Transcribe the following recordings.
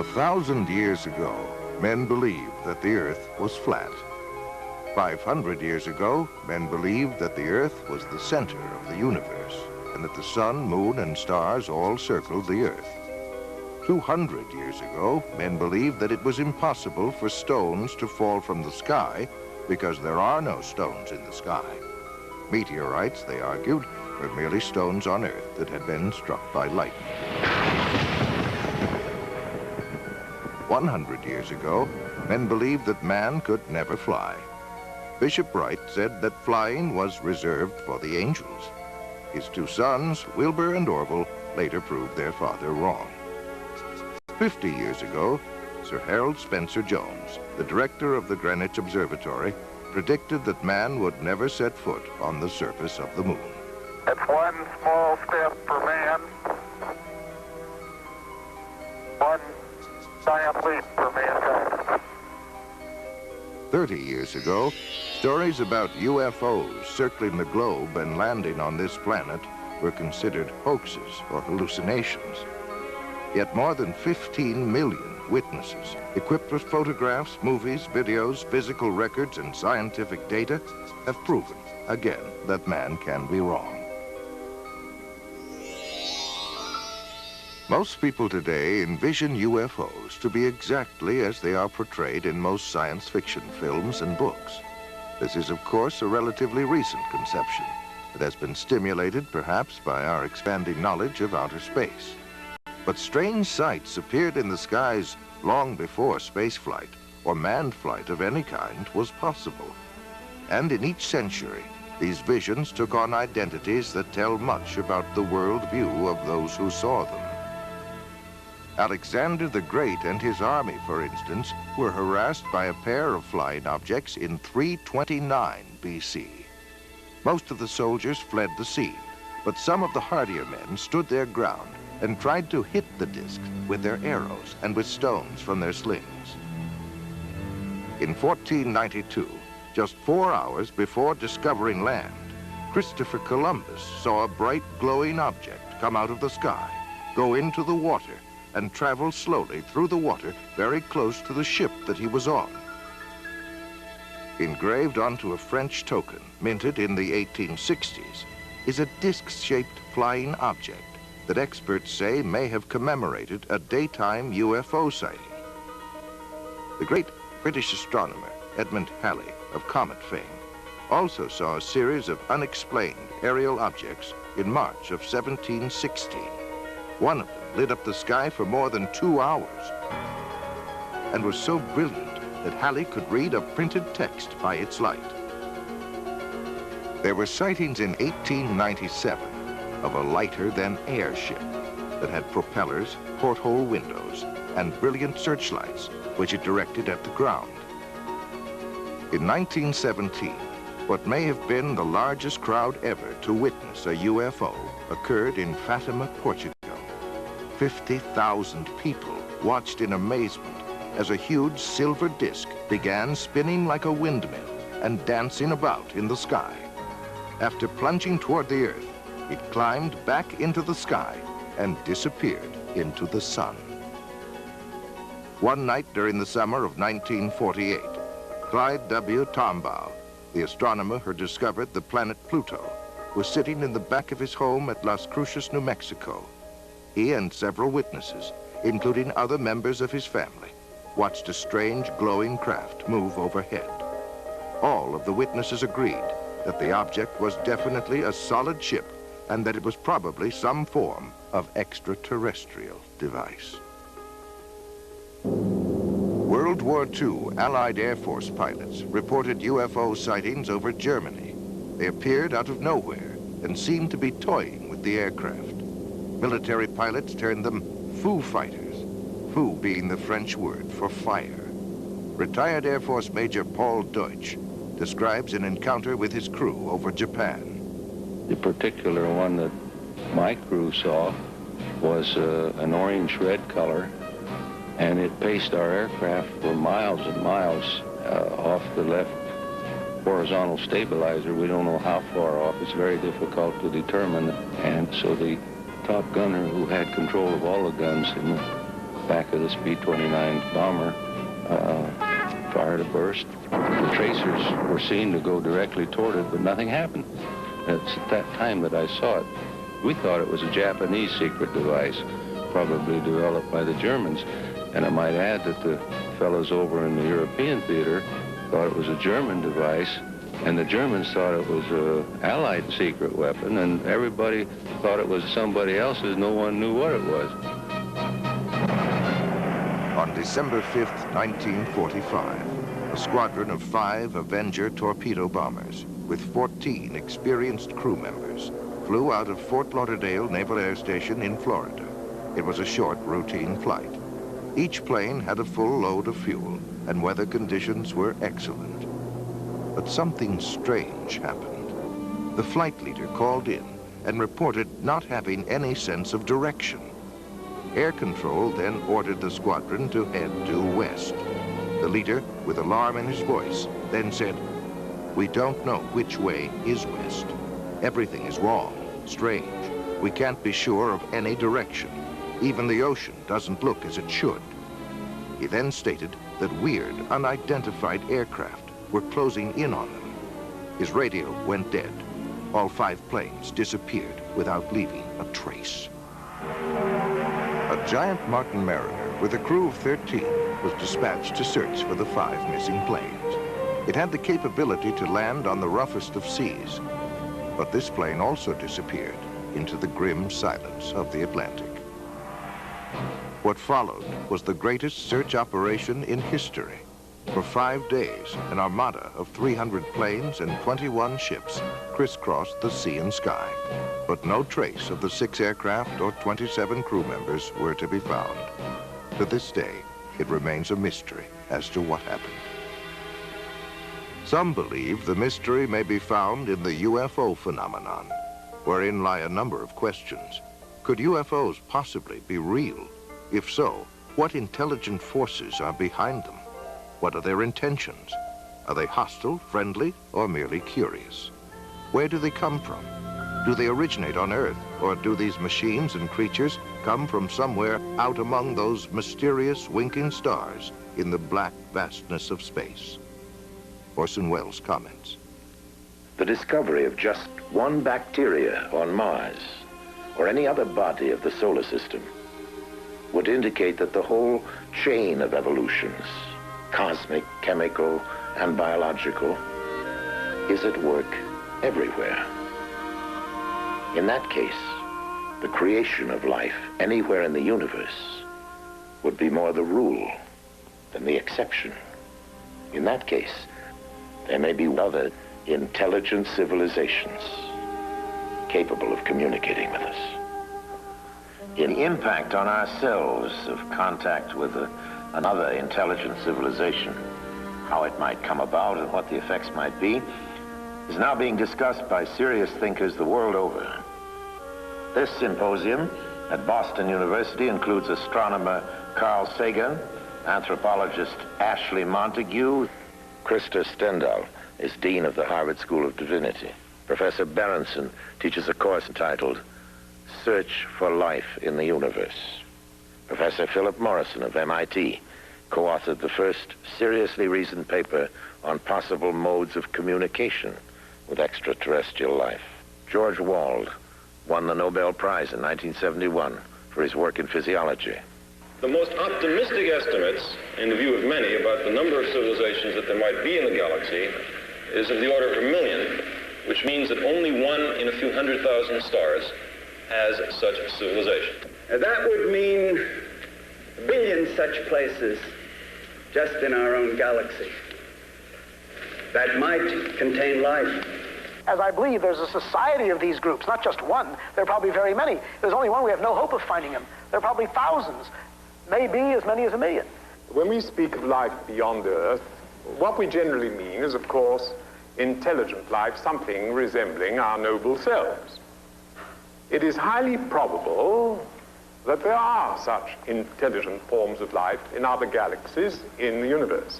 1,000 years ago, men believed that the Earth was flat. 500 years ago, men believed that the Earth was the center of the universe and that the sun, moon, and stars all circled the Earth. 200 years ago, men believed that it was impossible for stones to fall from the sky because there are no stones in the sky. Meteorites, they argued, were merely stones on Earth that had been struck by lightning. 100 years ago, men believed that man could never fly. Bishop Wright said that flying was reserved for the angels. His two sons, Wilbur and Orville, later proved their father wrong. 50 years ago, Sir Harold Spencer Jones, the director of the Greenwich Observatory, predicted that man would never set foot on the surface of the moon. It's one small step for man, one giant leap for mankind. 30 years ago, stories about UFOs circling the globe and landing on this planet were considered hoaxes or hallucinations. Yet more than 15 million witnesses, equipped with photographs, movies, videos, physical records, and scientific data, have proven, again, that man can be wrong. Most people today envision UFOs to be exactly as they are portrayed in most science fiction films and books. This is, of course, a relatively recent conception that has been stimulated, perhaps, by our expanding knowledge of outer space. But strange sights appeared in the skies long before spaceflight or manned flight of any kind was possible. And in each century, these visions took on identities that tell much about the world view of those who saw them. Alexander the Great and his army, for instance, were harassed by a pair of flying objects in 329 BC. Most of the soldiers fled the scene, but some of the hardier men stood their ground and tried to hit the discs with their arrows and with stones from their slings. In 1492, just 4 hours before discovering land, Christopher Columbus saw a bright glowing object come out of the sky, go into the water, and travel slowly through the water very close to the ship that he was on. Engraved onto a French token, minted in the 1860s, is a disc-shaped flying object that experts say may have commemorated a daytime UFO sighting. The great British astronomer Edmund Halley of comet fame also saw a series of unexplained aerial objects in March of 1716. One of them lit up the sky for more than 2 hours and was so brilliant that Halley could read a printed text by its light. There were sightings in 1897 of a lighter-than-air ship that had propellers, porthole windows, and brilliant searchlights, which it directed at the ground. In 1917, what may have been the largest crowd ever to witness a UFO occurred in Fatima, Portugal. 50,000 people watched in amazement as a huge silver disc began spinning like a windmill and dancing about in the sky. After plunging toward the Earth, it climbed back into the sky and disappeared into the sun. One night during the summer of 1948, Clyde W. Tombaugh, the astronomer who discovered the planet Pluto, was sitting in the back of his home at Las Cruces, New Mexico. He and several witnesses, including other members of his family, watched a strange glowing craft move overhead. All of the witnesses agreed that the object was definitely a solid ship and that it was probably some form of extraterrestrial device. World War II Allied Air Force pilots reported UFO sightings over Germany. They appeared out of nowhere and seemed to be toying with the aircraft. Military pilots termed them Foo Fighters, Foo being the French word for fire. Retired Air Force Major Paul Deutsch describes an encounter with his crew over Japan. The particular one that my crew saw was an orange-red color, and it paced our aircraft for miles and miles off the left horizontal stabilizer. We don't know how far off. It's very difficult to determine. And so the top gunner, who had control of all the guns in the back of this B-29 bomber fired a burst. The tracers were seen to go directly toward it, but nothing happened. It's at that time that I saw it. We thought it was a Japanese secret device, probably developed by the Germans. And I might add that the fellows over in the European theater thought it was a German device, and the Germans thought it was an Allied secret weapon, and everybody thought it was somebody else's. No one knew what it was. On December 5th, 1945, a squadron of 5 Avenger torpedo bombers with 14 experienced crew members flew out of Fort Lauderdale Naval Air Station in Florida. It was a short, routine flight. Each plane had a full load of fuel, and weather conditions were excellent. But something strange happened. The flight leader called in and reported not having any sense of direction. Air Control then ordered the squadron to head due west. The leader, with alarm in his voice, then said, "We don't know which way is west. Everything is wrong, strange. We can't be sure of any direction. Even the ocean doesn't look as it should." He then stated that weird, unidentified aircraft were closing in on them. His radio went dead. All 5 planes disappeared without leaving a trace. A giant Martin Mariner with a crew of 13 was dispatched to search for the 5 missing planes. It had the capability to land on the roughest of seas, but this plane also disappeared into the grim silence of the Atlantic. What followed was the greatest search operation in history. For 5 days, an armada of 300 planes and 21 ships crisscrossed the sea and sky. But no trace of the 6 aircraft or 27 crew members were to be found. To this day, it remains a mystery as to what happened. Some believe the mystery may be found in the UFO phenomenon, wherein lie a number of questions. Could UFOs possibly be real? If so, what intelligent forces are behind them? What are their intentions? Are they hostile, friendly, or merely curious? Where do they come from? Do they originate on Earth, or do these machines and creatures come from somewhere out among those mysterious winking stars in the black vastness of space? Orson Welles comments. The discovery of just one bacteria on Mars, or any other body of the solar system, would indicate that the whole chain of evolutions, cosmic, chemical, and biological, is at work everywhere. In that case, the creation of life anywhere in the universe would be more the rule than the exception. In that case, there may be other intelligent civilizations capable of communicating with us. In the impact on ourselves of contact with another intelligent civilization, how it might come about and what the effects might be, is now being discussed by serious thinkers the world over. This symposium at Boston University includes astronomer Carl Sagan, anthropologist Ashley Montague. Krista Stendhal is Dean of the Harvard School of Divinity. Professor Berenson teaches a course entitled Search for Life in the Universe. Professor Philip Morrison of MIT co-authored the first seriously reasoned paper on possible modes of communication with extraterrestrial life. George Wald won the Nobel Prize in 1971 for his work in physiology. The most optimistic estimates, in the view of many, about the number of civilizations that there might be in the galaxy is of the order of 1 million, which means that only 1 in a few 100,000 stars has such a civilization. That would mean a billion such places just in our own galaxy that might contain life. As I believe there's a society of these groups, not just one. There are probably very many. If there's only one, we have no hope of finding them. There are probably thousands, maybe as many as 1 million. When we speak of life beyond Earth, what we generally mean is, of course, intelligent life, something resembling our noble selves. It is highly probable that there are such intelligent forms of life in other galaxies in the universe.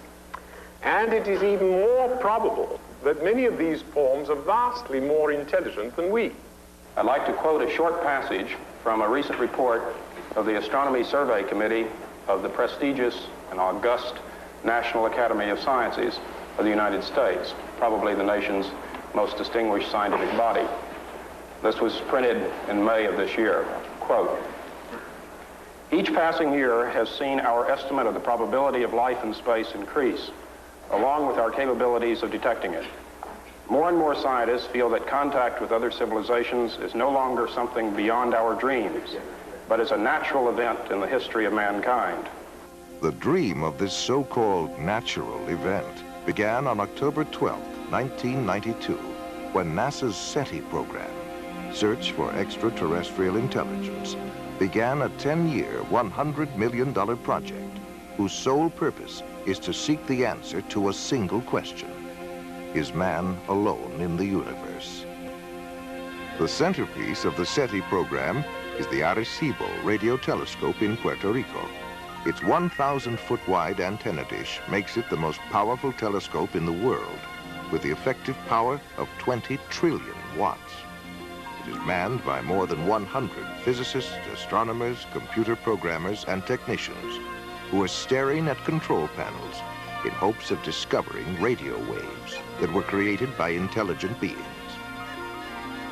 And it is even more probable that many of these forms are vastly more intelligent than we. I'd like to quote a short passage from a recent report of the Astronomy Survey Committee of the prestigious and august National Academy of Sciences of the United States, probably the nation's most distinguished scientific body. This was printed in May of this year. Quote, "Each passing year has seen our estimate of the probability of life in space increase, along with our capabilities of detecting it. More and more scientists feel that contact with other civilizations is no longer something beyond our dreams, but is a natural event in the history of mankind." The dream of this so-called natural event began on October 12, 1992, when NASA's SETI program, Search for Extraterrestrial Intelligence, began a 10-year, $100 million project whose sole purpose is to seek the answer to a single question: is man alone in the universe? The centerpiece of the SETI program is the Arecibo radio telescope in Puerto Rico. Its 1,000-foot wide antenna dish makes it the most powerful telescope in the world, with the effective power of 20 trillion watts. It is manned by more than 100 physicists, astronomers, computer programmers, and technicians who are staring at control panels in hopes of discovering radio waves that were created by intelligent beings.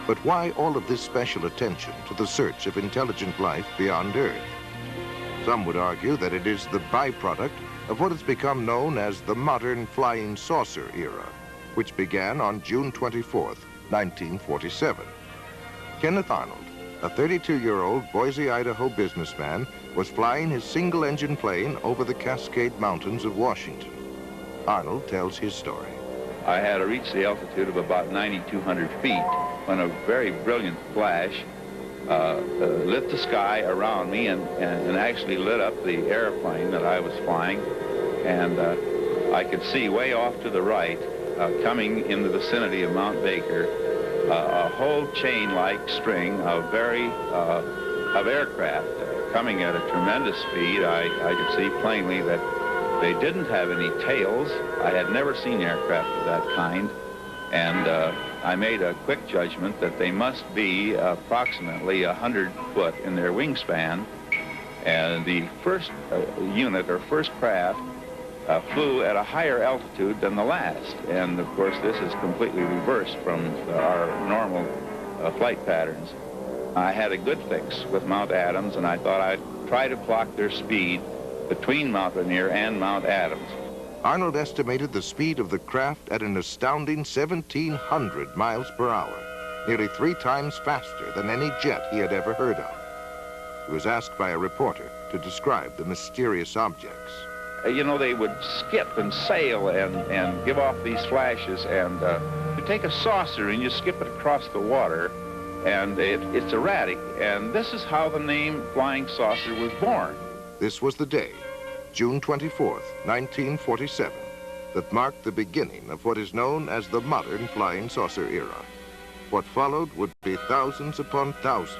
But why all of this special attention to the search of intelligent life beyond Earth? Some would argue that it is the byproduct of what has become known as the modern flying saucer era, which began on June 24, 1947. Kenneth Arnold, a 32-year-old Boise, Idaho businessman, was flying his single-engine plane over the Cascade Mountains of Washington. Arnold tells his story. I had reached the altitude of about 9,200 feet when a very brilliant flash lit the sky around me and actually lit up the airplane that I was flying. And I could see way off to the right, coming in the vicinity of Mount Baker, a whole chain-like string of aircraft coming at a tremendous speed. I could see plainly that they didn't have any tails. I had never seen aircraft of that kind. And I made a quick judgment that they must be approximately 100 foot in their wingspan. And the first unit or first craft flew at a higher altitude than the last. And of course, this is completely reversed from our normal flight patterns. I had a good fix with Mount Adams, and I thought I'd try to clock their speed between Mount Rainier and Mount Adams. Arnold estimated the speed of the craft at an astounding 1,700 miles per hour, nearly 3 times faster than any jet he had ever heard of. He was asked by a reporter to describe the mysterious objects. You know, they would skip and sail and give off these flashes, and you take a saucer and you skip it across the water, and it's erratic. And this is how the name Flying Saucer was born. This was the day, June 24th, 1947, that marked the beginning of what is known as the modern flying saucer era. What followed would be thousands upon thousands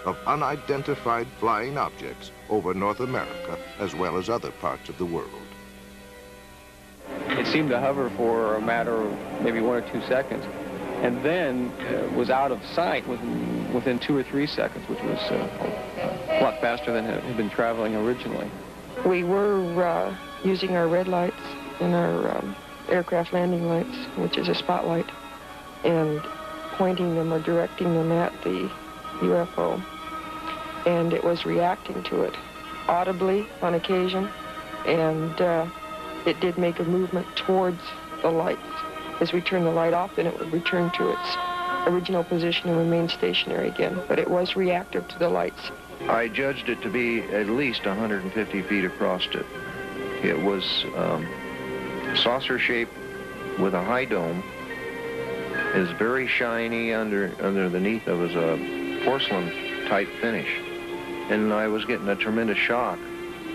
of unidentified flying objects over North America as well as other parts of the world. It seemed to hover for a matter of maybe 1 or 2 seconds, and then was out of sight within 2 or 3 seconds, which was a lot faster than it had been traveling originally. We were using our red lights and our aircraft landing lights, which is a spotlight, and pointing them or directing them at the UFO. And it was reacting to it audibly on occasion, and it did make a movement towards the lights. As we turned the light off, then it would return to its original position and remain stationary again. But it was reactive to the lights. I judged it to be at least 150 feet across it. It was saucer-shaped with a high dome. It was very shiny underneath. It was a porcelain-type finish. And I was getting a tremendous shock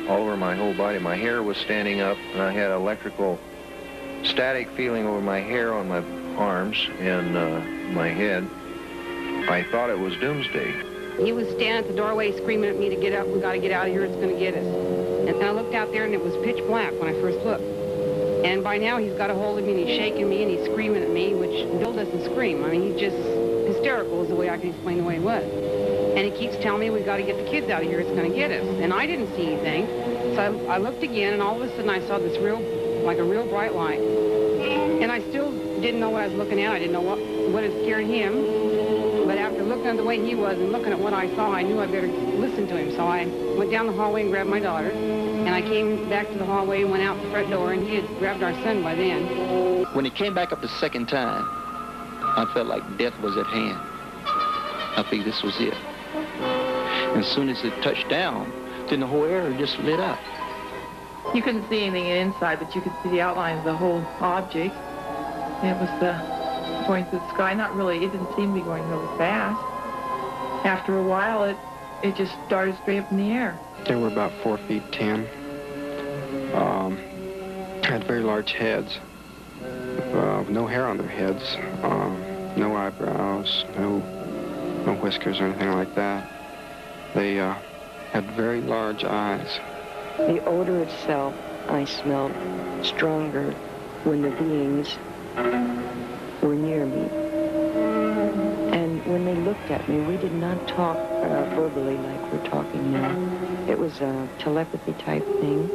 all over my whole body. My hair was standing up, and I had electrical static feeling over my hair on my arms and my head. I thought it was doomsday. He was standing at the doorway screaming at me to get up. We got to get out of here. It's going to get us. And I looked out there, and it was pitch black when I first looked. And by now, he's got a hold of me, and he's shaking me, and he's screaming at me, which Bill doesn't scream. I mean, he's just hysterical is the way I can explain the way he was. And he keeps telling me we got to get the kids out of here. It's going to get us. And I didn't see anything. So I looked again, and all of a sudden I saw this like a real bright light. And I still didn't know what I was looking at. I didn't know what had scared him. But after looking at the way he was and looking at what I saw, I knew I better listen to him. So I went down the hallway and grabbed my daughter. And I came back to the hallway and went out the front door, and he had grabbed our son by then. When he came back up the second time, I felt like death was at hand. I think this was it. And as soon as it touched down, then the whole area just lit up. You couldn't see anything inside, but you could see the outline of the whole object. It was going through the sky. Not really, it didn't seem to be going really fast. After a while, it just started straight up in the air. They were about 4 feet 10. Had very large heads. No hair on their heads. No eyebrows. No whiskers or anything like that. They had very large eyes. The odor itself, I smelled stronger when the beings were near me. And when they looked at me, we did not talk verbally like we're talking now. It was a telepathy type thing.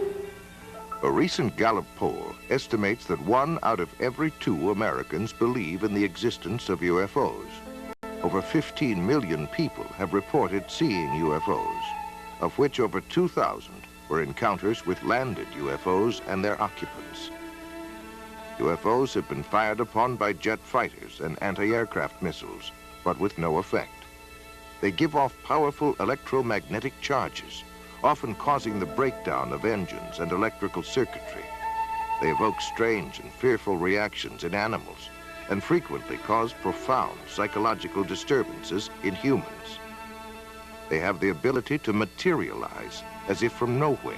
A recent Gallup poll estimates that 1 out of every 2 Americans believe in the existence of UFOs. Over 15 million people have reported seeing UFOs, of which over 2,000 were encounters with landed UFOs and their occupants. UFOs have been fired upon by jet fighters and anti-aircraft missiles, but with no effect. They give off powerful electromagnetic charges, often causing the breakdown of engines and electrical circuitry. They evoke strange and fearful reactions in animals and frequently cause profound psychological disturbances in humans. They have the ability to materialize as if from nowhere,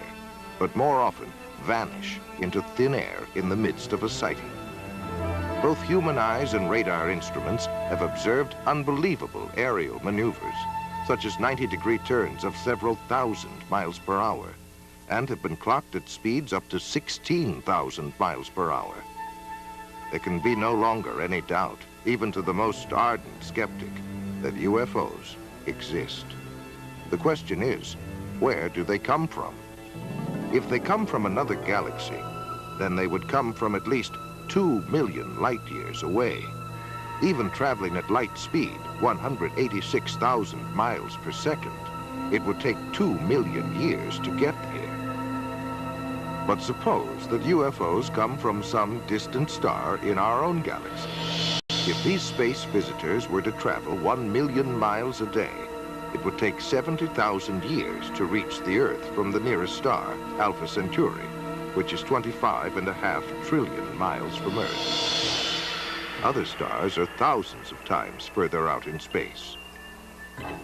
but more often vanish into thin air in the midst of a sighting. Both human eyes and radar instruments have observed unbelievable aerial maneuvers, such as 90-degree turns of several thousand miles per hour, and have been clocked at speeds up to 16,000 miles per hour. There can be no longer any doubt, even to the most ardent skeptic, that UFOs exist. The question is, where do they come from? If they come from another galaxy, then they would come from at least 2 million light years away. Even traveling at light speed, 186,000 miles per second, it would take 2 million years to get here. But suppose that UFOs come from some distant star in our own galaxy. If these space visitors were to travel 1 million miles a day, it would take 70,000 years to reach the Earth from the nearest star, Alpha Centauri, which is 25.5 trillion miles from Earth. Other stars are thousands of times further out in space.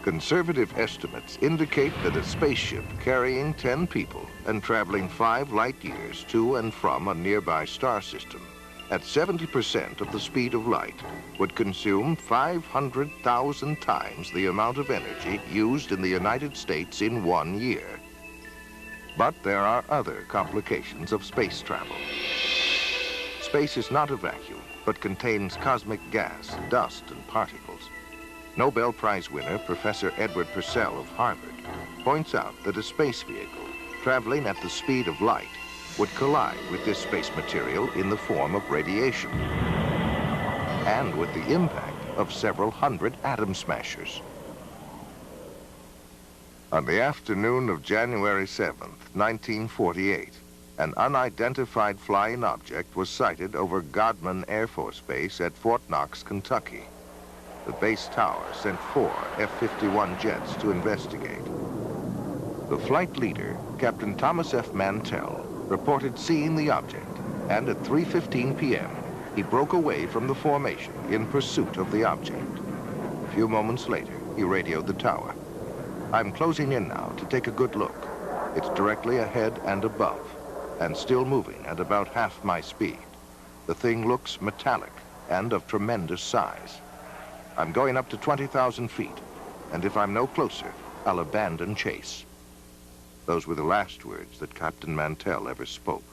Conservative estimates indicate that a spaceship carrying 10 people and traveling 5 light years to and from a nearby star system at 70% of the speed of light would consume 500,000 times the amount of energy used in the United States in 1 year. But there are other complications of space travel. Space is not a vacuum, but contains cosmic gas, dust, and particles. Nobel Prize winner Professor Edward Purcell of Harvard points out that a space vehicle traveling at the speed of light would collide with this space material in the form of radiation, and with the impact of several hundred atom smashers. On the afternoon of January 7th, 1948, an unidentified flying object was sighted over Godman Air Force Base at Fort Knox, Kentucky. The base tower sent 4 F-51 jets to investigate. The flight leader, Captain Thomas F. Mantell, reported seeing the object, and at 3:15 p.m., he broke away from the formation in pursuit of the object. A few moments later, he radioed the tower. "I'm closing in now to take a good look. It's directly ahead and above, and still moving at about half my speed. The thing looks metallic and of tremendous size. I'm going up to 20,000 feet, and if I'm no closer, I'll abandon chase." Those were the last words that Captain Mantell ever spoke.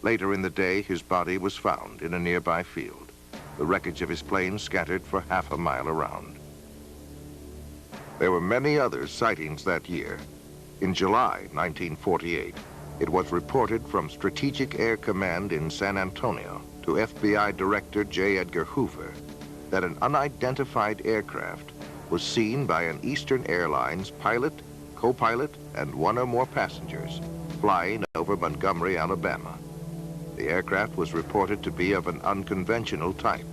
Later in the day, his body was found in a nearby field, the wreckage of his plane scattered for half a mile around. There were many other sightings that year. In July 1948, It was reported from Strategic Air Command in San Antonio to FBI Director J. Edgar Hoover that an unidentified aircraft was seen by an Eastern Airlines pilot, co-pilot, and one or more passengers flying over Montgomery, Alabama. The aircraft was reported to be of an unconventional type,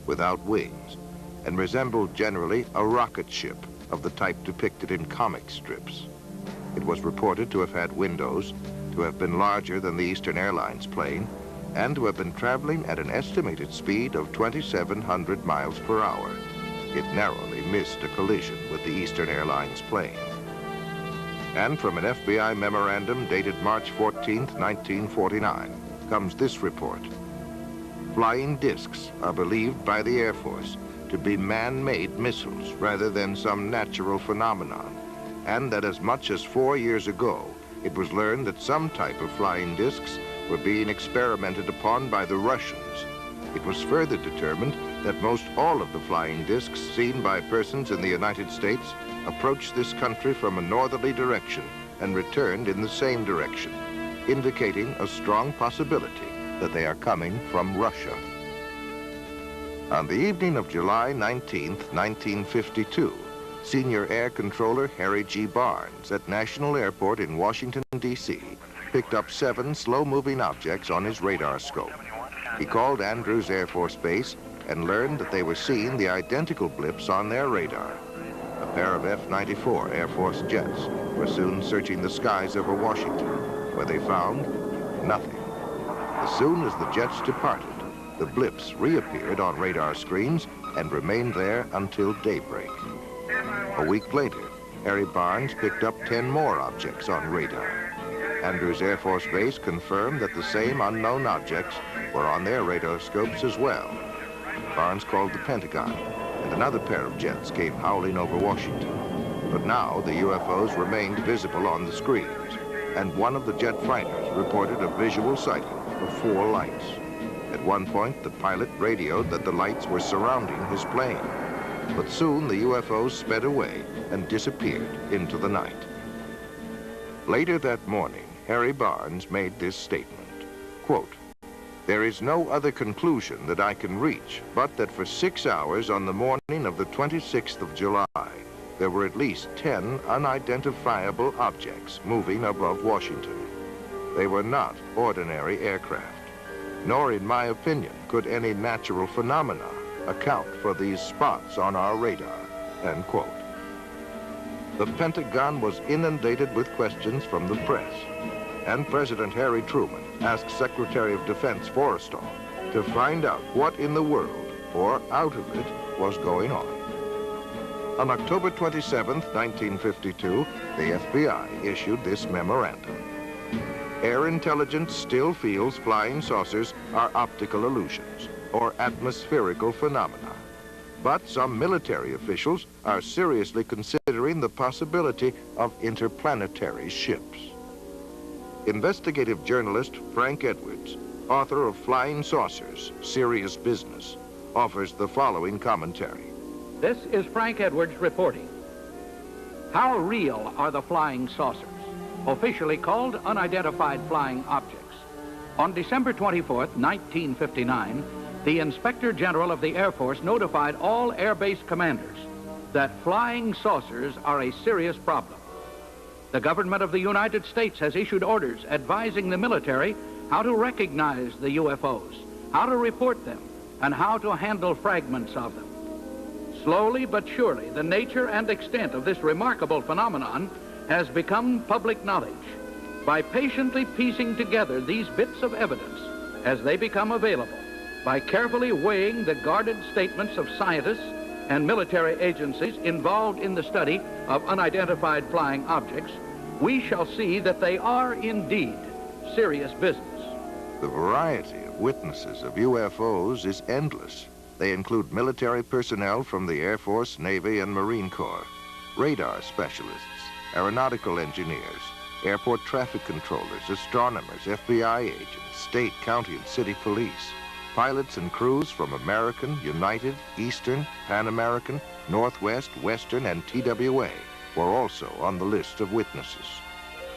without wings, and resembled generally a rocket ship of the type depicted in comic strips. It was reported to have had windows, to have been larger than the Eastern Airlines plane, and to have been traveling at an estimated speed of 2,700 miles per hour. It narrowly missed a collision with the Eastern Airlines plane. And from an FBI memorandum dated March 14, 1949, comes this report. Flying discs are believed by the Air Force to be man-made missiles rather than some natural phenomenon, and that as much as 4 years ago, it was learned that some type of flying discs were being experimented upon by the Russians. It was further determined that most all of the flying discs seen by persons in the United States approached this country from a northerly direction and returned in the same direction, indicating a strong possibility that they are coming from Russia. On the evening of July 19, 1952, Senior Air Controller Harry G. Barnes at National Airport in Washington, D.C., picked up 7 slow-moving objects on his radar scope. He called Andrews Air Force Base and learned that they were seeing the identical blips on their radar. A pair of F-94 Air Force jets were soon searching the skies over Washington, where they found nothing. As soon as the jets departed, the blips reappeared on radar screens and remained there until daybreak. A week later, Harry Barnes picked up 10 more objects on radar. Andrews Air Force Base confirmed that the same unknown objects were on their radar scopes as well. Barnes called the Pentagon, and another pair of jets came howling over Washington. But now the UFOs remained visible on the screens, and one of the jet fighters reported a visual sighting of 4 lights. At one point, the pilot radioed that the lights were surrounding his plane. But soon the UFOs sped away and disappeared into the night. Later that morning, Harry Barnes made this statement, quote, "There is no other conclusion that I can reach, but that for 6 hours on the morning of the 26th of July, there were at least 10 unidentifiable objects moving above Washington. They were not ordinary aircraft, nor in my opinion could any natural phenomena account for these spots on our radar," end quote. The Pentagon was inundated with questions from the press, and President Harry Truman asked Secretary of Defense Forrestal to find out what in the world, or out of it, was going on. On October 27, 1952, the FBI issued this memorandum. Air intelligence still feels flying saucers are optical illusions or atmospherical phenomena. But some military officials are seriously considering the possibility of interplanetary ships. Investigative journalist Frank Edwards, author of Flying Saucers, Serious Business, offers the following commentary. This is Frank Edwards reporting. How real are the flying saucers, officially called unidentified flying objects? On December 24th, 1959, the Inspector General of the Air Force notified all Air Base commanders that flying saucers are a serious problem. The government of the United States has issued orders advising the military how to recognize the UFOs, how to report them, and how to handle fragments of them. Slowly but surely, the nature and extent of this remarkable phenomenon has become public knowledge. By patiently piecing together these bits of evidence as they become available, by carefully weighing the guarded statements of scientists and military agencies involved in the study of unidentified flying objects, we shall see that they are indeed serious business. The variety of witnesses of UFOs is endless. They include military personnel from the Air Force, Navy, and Marine Corps, radar specialists, aeronautical engineers, airport traffic controllers, astronomers, FBI agents, state, county, and city police, pilots and crews from American, United, Eastern, Pan American, Northwest, Western, and TWA were also on the list of witnesses.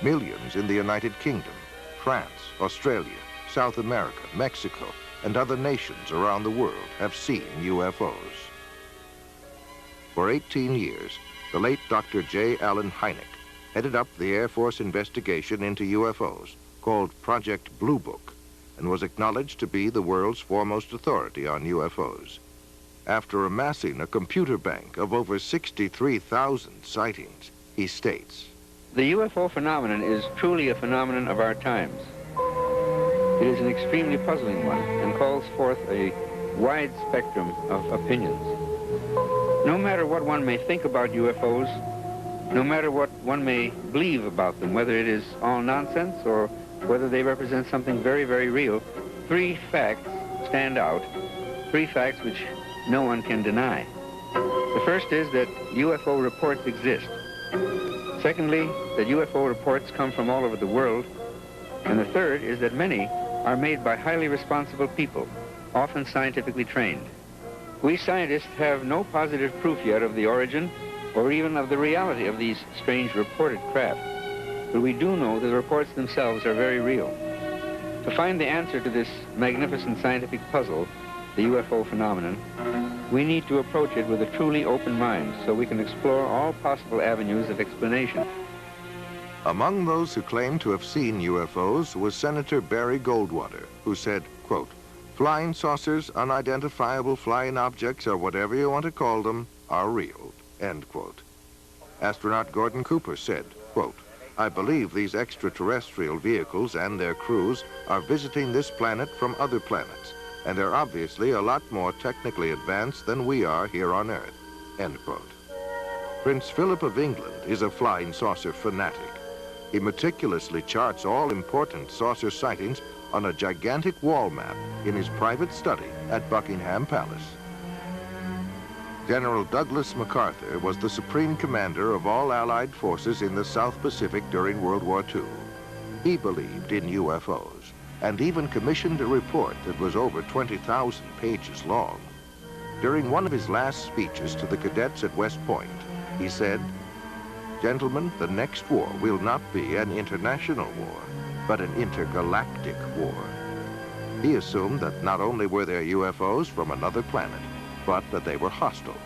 Millions in the United Kingdom, France, Australia, South America, Mexico, and other nations around the world have seen UFOs. For 18 years, the late Dr. J. Allen Hynek headed up the Air Force investigation into UFOs, called Project Blue Book, and was acknowledged to be the world's foremost authority on UFOs. After amassing a computer bank of over 63,000 sightings, he states, "The UFO phenomenon is truly a phenomenon of our times. It is an extremely puzzling one and calls forth a wide spectrum of opinions. No matter what one may think about UFOs, no matter what one may believe about them, whether it is all nonsense or whether they represent something very, very real, three facts stand out, three facts which no one can deny. The first is that UFO reports exist. Secondly, that UFO reports come from all over the world. And the third is that many are made by highly responsible people, often scientifically trained. We scientists have no positive proof yet of the origin or even of the reality of these strange reported craft, but we do know that the reports themselves are very real. To find the answer to this magnificent scientific puzzle, the UFO phenomenon, we need to approach it with a truly open mind so we can explore all possible avenues of explanation." Among those who claimed to have seen UFOs was Senator Barry Goldwater, who said, quote, "Flying saucers, unidentifiable flying objects, or whatever you want to call them, are real," end quote. Astronaut Gordon Cooper said, quote, "I believe these extraterrestrial vehicles and their crews are visiting this planet from other planets, and they're obviously a lot more technically advanced than we are here on Earth," end quote. Prince Philip of England is a flying saucer fanatic. He meticulously charts all important saucer sightings on a gigantic wall map in his private study at Buckingham Palace. General Douglas MacArthur was the supreme commander of all Allied forces in the South Pacific during World War II. He believed in UFOs and even commissioned a report that was over 20,000 pages long. During one of his last speeches to the cadets at West Point, he said, "Gentlemen, the next war will not be an international war, but an intergalactic war." He assumed that not only were there UFOs from another planet, but that they were hostile.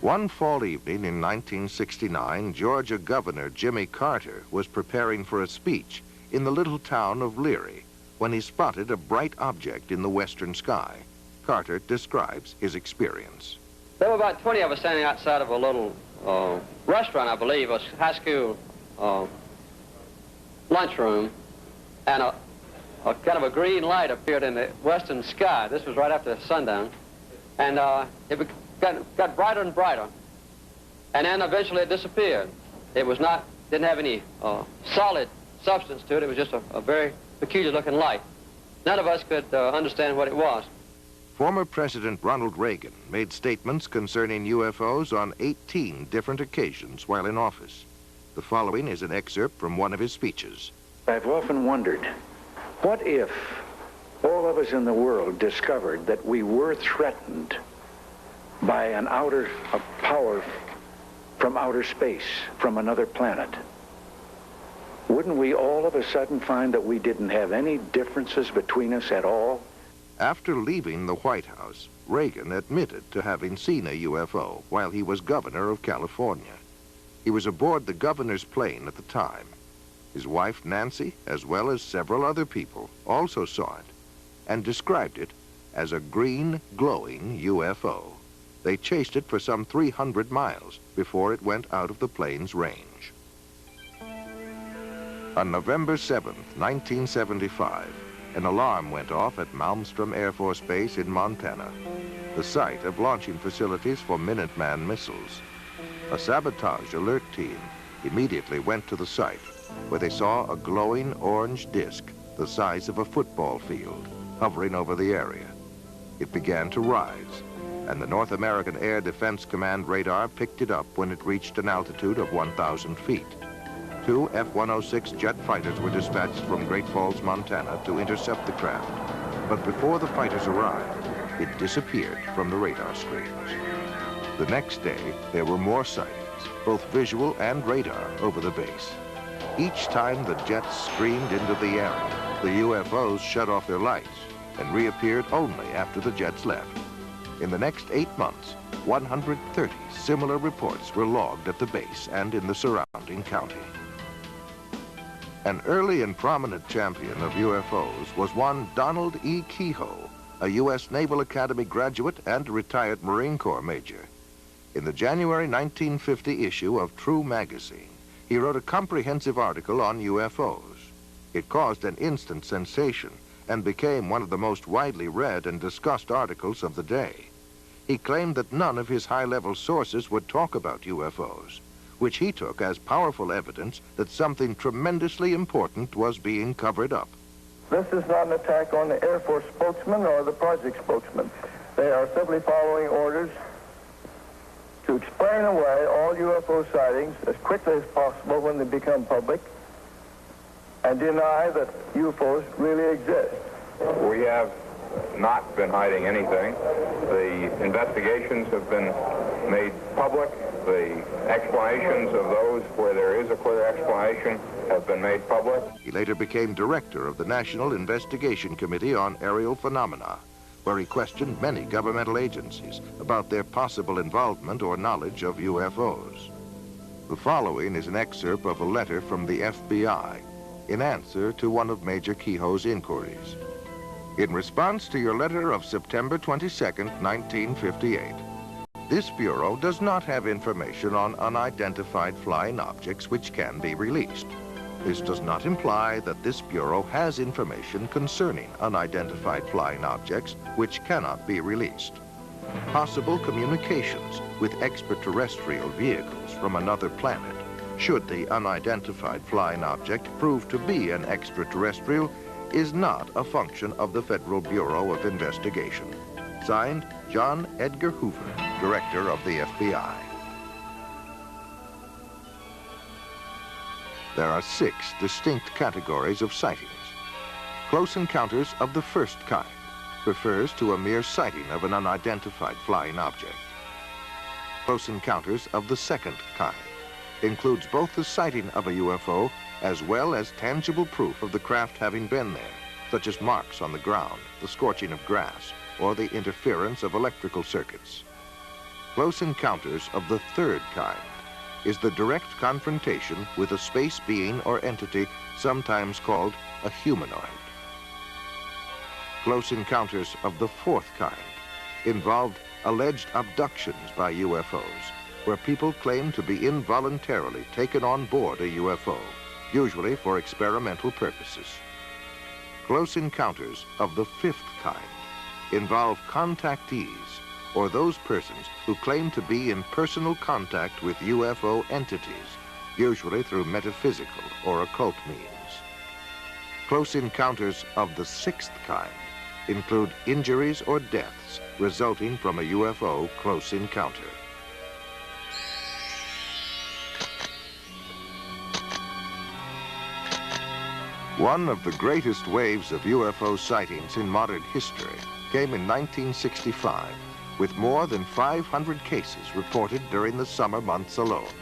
One fall evening in 1969, Georgia Governor Jimmy Carter was preparing for a speech in the little town of Leary when he spotted a bright object in the western sky. Carter describes his experience. There were about 20 of us standing outside of a little restaurant, I believe, a high school lunchroom, and a kind of a green light appeared in the western sky. This was right after sundown, and it got brighter and brighter, and then eventually it disappeared. It was not, didn't have any solid substance to it. It was just a very peculiar looking light. None of us could understand what it was. Former President Ronald Reagan made statements concerning UFOs on 18 different occasions while in office. The following is an excerpt from one of his speeches. "I've often wondered, what if all of us in the world discovered that we were threatened by a power from outer space, from another planet? Wouldn't we all of a sudden find that we didn't have any differences between us at all?" After leaving the White House, Reagan admitted to having seen a UFO while he was governor of California. He was aboard the governor's plane at the time. His wife, Nancy, as well as several other people, also saw it and described it as a green, glowing UFO. They chased it for some 300 miles before it went out of the plane's range. On November 7th, 1975, an alarm went off at Malmstrom Air Force Base in Montana, the site of launching facilities for Minuteman missiles. A sabotage alert team immediately went to the site, where they saw a glowing orange disk the size of a football field hovering over the area. It began to rise, and the North American Air Defense Command radar picked it up when it reached an altitude of 1,000 feet. 2 F-106 jet fighters were dispatched from Great Falls, Montana to intercept the craft. But before the fighters arrived, it disappeared from the radar screens. The next day, there were more sightings, both visual and radar, over the base. Each time the jets screamed into the area, the UFOs shut off their lights and reappeared only after the jets left. In the next 8 months, 130 similar reports were logged at the base and in the surrounding county. An early and prominent champion of UFOs was one Donald E. Kehoe, a U.S. Naval Academy graduate and retired Marine Corps major. In the January 1950 issue of True magazine, he wrote a comprehensive article on UFOs. It caused an instant sensation and became one of the most widely read and discussed articles of the day. He claimed that none of his high-level sources would talk about UFOs, which he took as powerful evidence that something tremendously important was being covered up. This is not an attack on the Air Force spokesman or the project spokesman. They are simply following orders to explain away all UFO sightings as quickly as possible when they become public and deny that UFOs really exist. We have not been hiding anything. The investigations have been made public. The explanations of those where there is a clear explanation have been made public. He later became director of the National Investigation Committee on Aerial Phenomena, where he questioned many governmental agencies about their possible involvement or knowledge of UFOs. The following is an excerpt of a letter from the FBI in answer to one of Major Kehoe's inquiries. In response to your letter of September 22nd, 1958, this Bureau does not have information on unidentified flying objects which can be released. This does not imply that this Bureau has information concerning unidentified flying objects which cannot be released. Possible communications with extraterrestrial vehicles from another planet, should the unidentified flying object prove to be an extraterrestrial, is not a function of the Federal Bureau of Investigation. Signed, John Edgar Hoover, Director of the FBI. There are 6 distinct categories of sightings. Close encounters of the first kind refers to a mere sighting of an unidentified flying object. Close encounters of the second kind includes both the sighting of a UFO as well as tangible proof of the craft having been there, such as marks on the ground, the scorching of grass, or the interference of electrical circuits. Close encounters of the third kind is the direct confrontation with a space being or entity sometimes called a humanoid. Close encounters of the fourth kind involved alleged abductions by UFOs, where people claim to be involuntarily taken on board a UFO, usually for experimental purposes. Close encounters of the fifth kind involve contactees, or those persons who claim to be in personal contact with UFO entities, usually through metaphysical or occult means. Close encounters of the sixth kind include injuries or deaths resulting from a UFO close encounter. One of the greatest waves of UFO sightings in modern history came in 1965, with more than 500 cases reported during the summer months alone.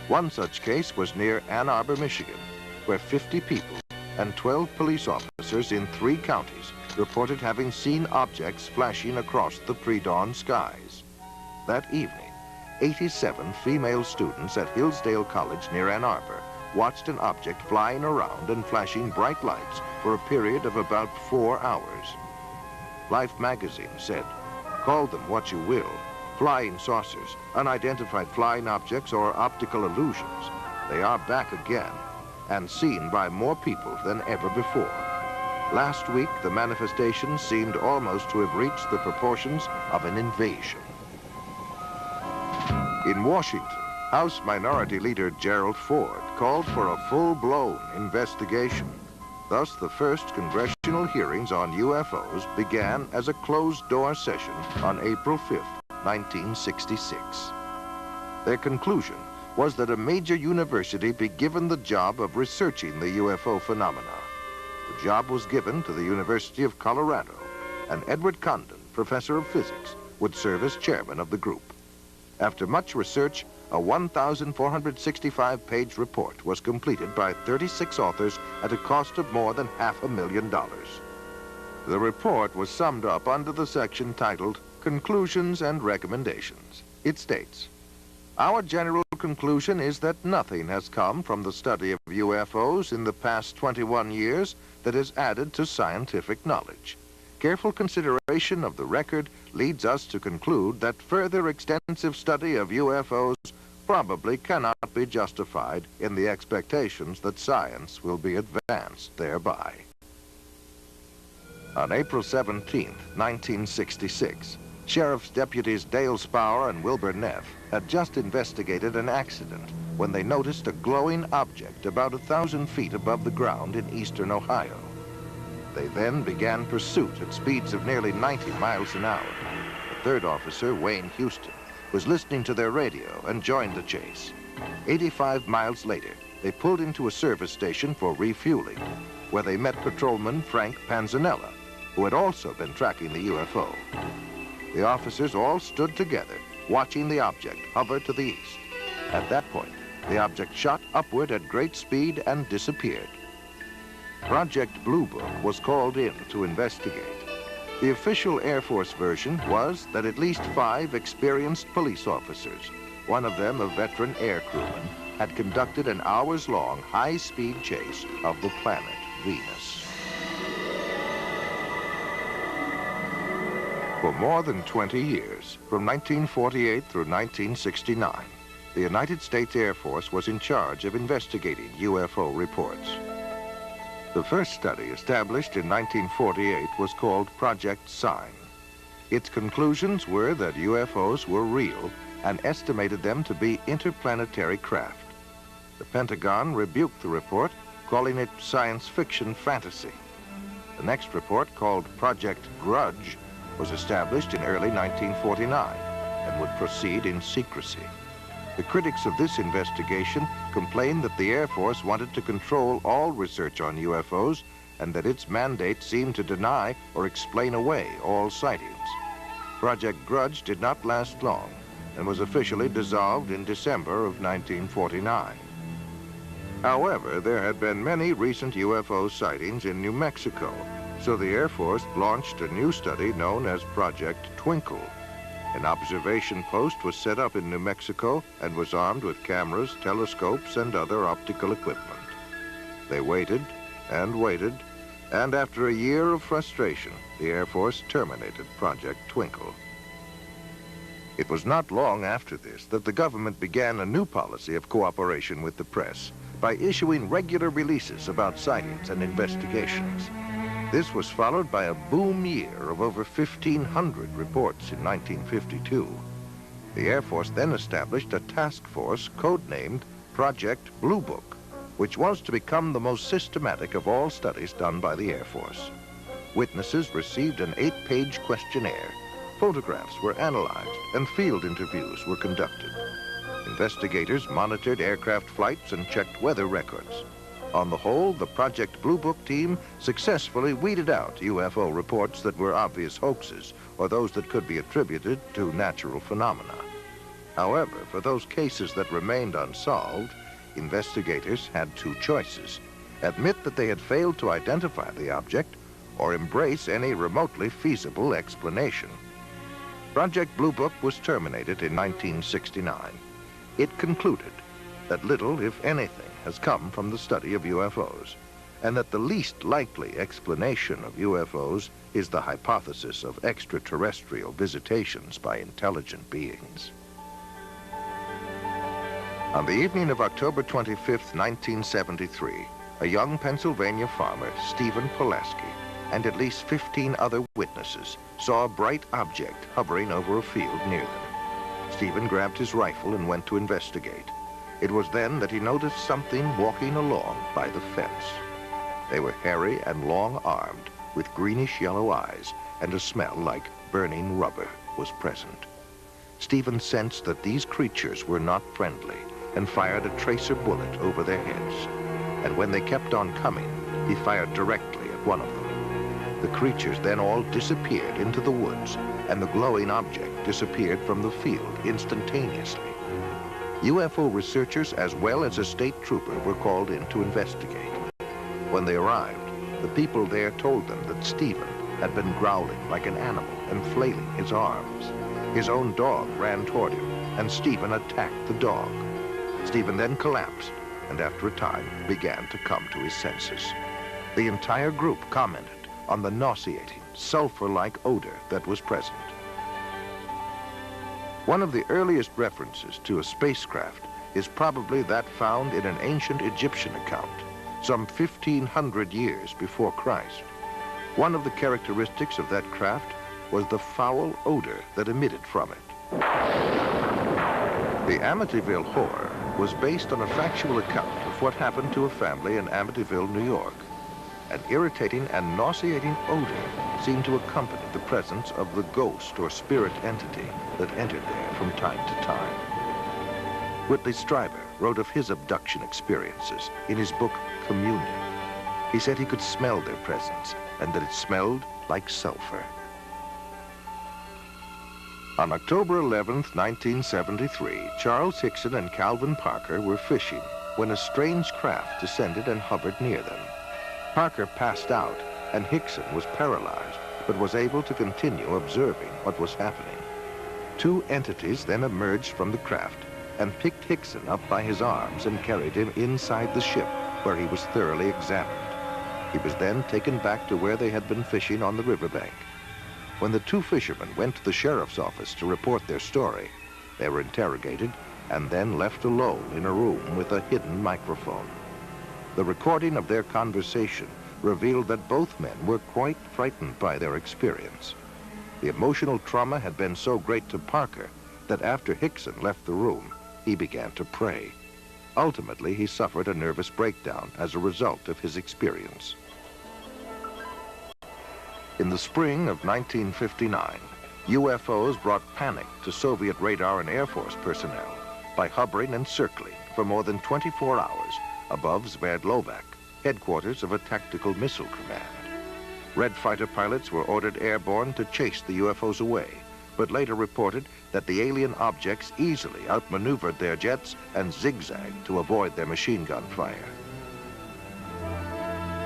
One such case was near Ann Arbor, Michigan, where 50 people and 12 police officers in 3 counties reported having seen objects flashing across the pre-dawn skies. That evening, 87 female students at Hillsdale College near Ann Arbor watched an object flying around and flashing bright lights for a period of about 4 hours. Life magazine said, "Call them what you will, flying saucers, unidentified flying objects, or optical illusions, they are back again and seen by more people than ever before." Last week, the manifestation seemed almost to have reached the proportions of an invasion. In Washington, House Minority Leader Gerald Ford called for a full-blown investigation. Thus, the first congressional hearings on UFOs began as a closed-door session on April 5th, 1966. Their conclusion was that a major university be given the job of researching the UFO phenomena. The job was given to the University of Colorado, and Edward Condon, professor of physics, would serve as chairman of the group. After much research, a 1,465-page report was completed by 36 authors at a cost of more than $500,000. The report was summed up under the section titled Conclusions and Recommendations. It states, "Our general conclusion is that nothing has come from the study of UFOs in the past 21 years that has added to scientific knowledge. Careful consideration of the record leads us to conclude that further extensive study of UFOs probably cannot be justified in the expectations that science will be advanced thereby." On April 17, 1966, Sheriff's Deputies Dale Spower and Wilbur Neff had just investigated an accident when they noticed a glowing object about 1,000 feet above the ground in eastern Ohio. They then began pursuit at speeds of nearly 90 miles an hour. The third officer, Wayne Houston, was listening to their radio and joined the chase. 85 miles later, they pulled into a service station for refueling, where they met patrolman Frank Panzanella, who had also been tracking the UFO. The officers all stood together, watching the object hover to the east. At that point, the object shot upward at great speed and disappeared. Project Blue Book was called in to investigate. The official Air Force version was that at least 5 experienced police officers, one of them a veteran air crewman, had conducted an hours-long high-speed chase of the planet Venus. For more than 20 years, from 1948 through 1969, the United States Air Force was in charge of investigating UFO reports. The first study, established in 1948, was called Project Sign. Its conclusions were that UFOs were real and estimated them to be interplanetary craft. The Pentagon rebuked the report, calling it science fiction fantasy. The next report, called Project Grudge, was established in early 1949 and would proceed in secrecy. The critics of this investigation complained that the Air Force wanted to control all research on UFOs and that its mandate seemed to deny or explain away all sightings. Project Grudge did not last long and was officially dissolved in December of 1949. However, there had been many recent UFO sightings in New Mexico, so the Air Force launched a new study known as Project Twinkle. An observation post was set up in New Mexico and was armed with cameras, telescopes, and other optical equipment. They waited and waited, and after a year of frustration, the Air Force terminated Project Twinkle. It was not long after this that the government began a new policy of cooperation with the press by issuing regular releases about sightings and investigations. This was followed by a boom year of over 1,500 reports in 1952. The Air Force then established a task force codenamed Project Blue Book, which was to become the most systematic of all studies done by the Air Force. Witnesses received an 8-page questionnaire, photographs were analyzed, and field interviews were conducted. Investigators monitored aircraft flights and checked weather records. On the whole, the Project Blue Book team successfully weeded out UFO reports that were obvious hoaxes or those that could be attributed to natural phenomena. However, for those cases that remained unsolved, investigators had 2 choices: admit that they had failed to identify the object or embrace any remotely feasible explanation. Project Blue Book was terminated in 1969. It concluded that little, if anything, has come from the study of UFOs, and that the least likely explanation of UFOs is the hypothesis of extraterrestrial visitations by intelligent beings. On the evening of October 25, 1973, a young Pennsylvania farmer, Stephen Pulaski, and at least 15 other witnesses saw a bright object hovering over a field near them. Stephen grabbed his rifle and went to investigate. It was then that he noticed something walking along by the fence. They were hairy and long-armed, with greenish-yellow eyes, and a smell like burning rubber was present. Stephen sensed that these creatures were not friendly and fired a tracer bullet over their heads. And when they kept on coming, he fired directly at one of them. The creatures then all disappeared into the woods, and the glowing object disappeared from the field instantaneously. UFO researchers as well as a state trooper were called in to investigate. When they arrived, the people there told them that Stephen had been growling like an animal and flailing his arms. His own dog ran toward him, and Stephen attacked the dog. Stephen then collapsed, and after a time began to come to his senses. The entire group commented on the nauseating, sulfur-like odor that was present. One of the earliest references to a spacecraft is probably that found in an ancient Egyptian account, some 1,500 years before Christ. One of the characteristics of that craft was the foul odor that emitted from it. The Amityville Horror was based on a factual account of what happened to a family in Amityville, New York. An irritating and nauseating odor seemed to accompany the presence of the ghost or spirit entity that entered there from time to time. Whitley Strieber wrote of his abduction experiences in his book, Communion. He said he could smell their presence and that it smelled like sulfur. On October 11th, 1973, Charles Hickson and Calvin Parker were fishing when a strange craft descended and hovered near them. Parker passed out, and Hickson was paralyzed, but was able to continue observing what was happening. Two entities then emerged from the craft and picked Hickson up by his arms and carried him inside the ship, where he was thoroughly examined. He was then taken back to where they had been fishing on the riverbank. When the two fishermen went to the sheriff's office to report their story, they were interrogated and then left alone in a room with a hidden microphone. The recording of their conversation revealed that both men were quite frightened by their experience. The emotional trauma had been so great to Parker that after Hickson left the room, he began to pray. Ultimately, he suffered a nervous breakdown as a result of his experience. In the spring of 1959, UFOs brought panic to Soviet radar and Air Force personnel by hovering and circling for more than 24 hours above Sverdlovsk, headquarters of a tactical missile command. Red fighter pilots were ordered airborne to chase the UFOs away, but later reported that the alien objects easily outmaneuvered their jets and zigzagged to avoid their machine gun fire.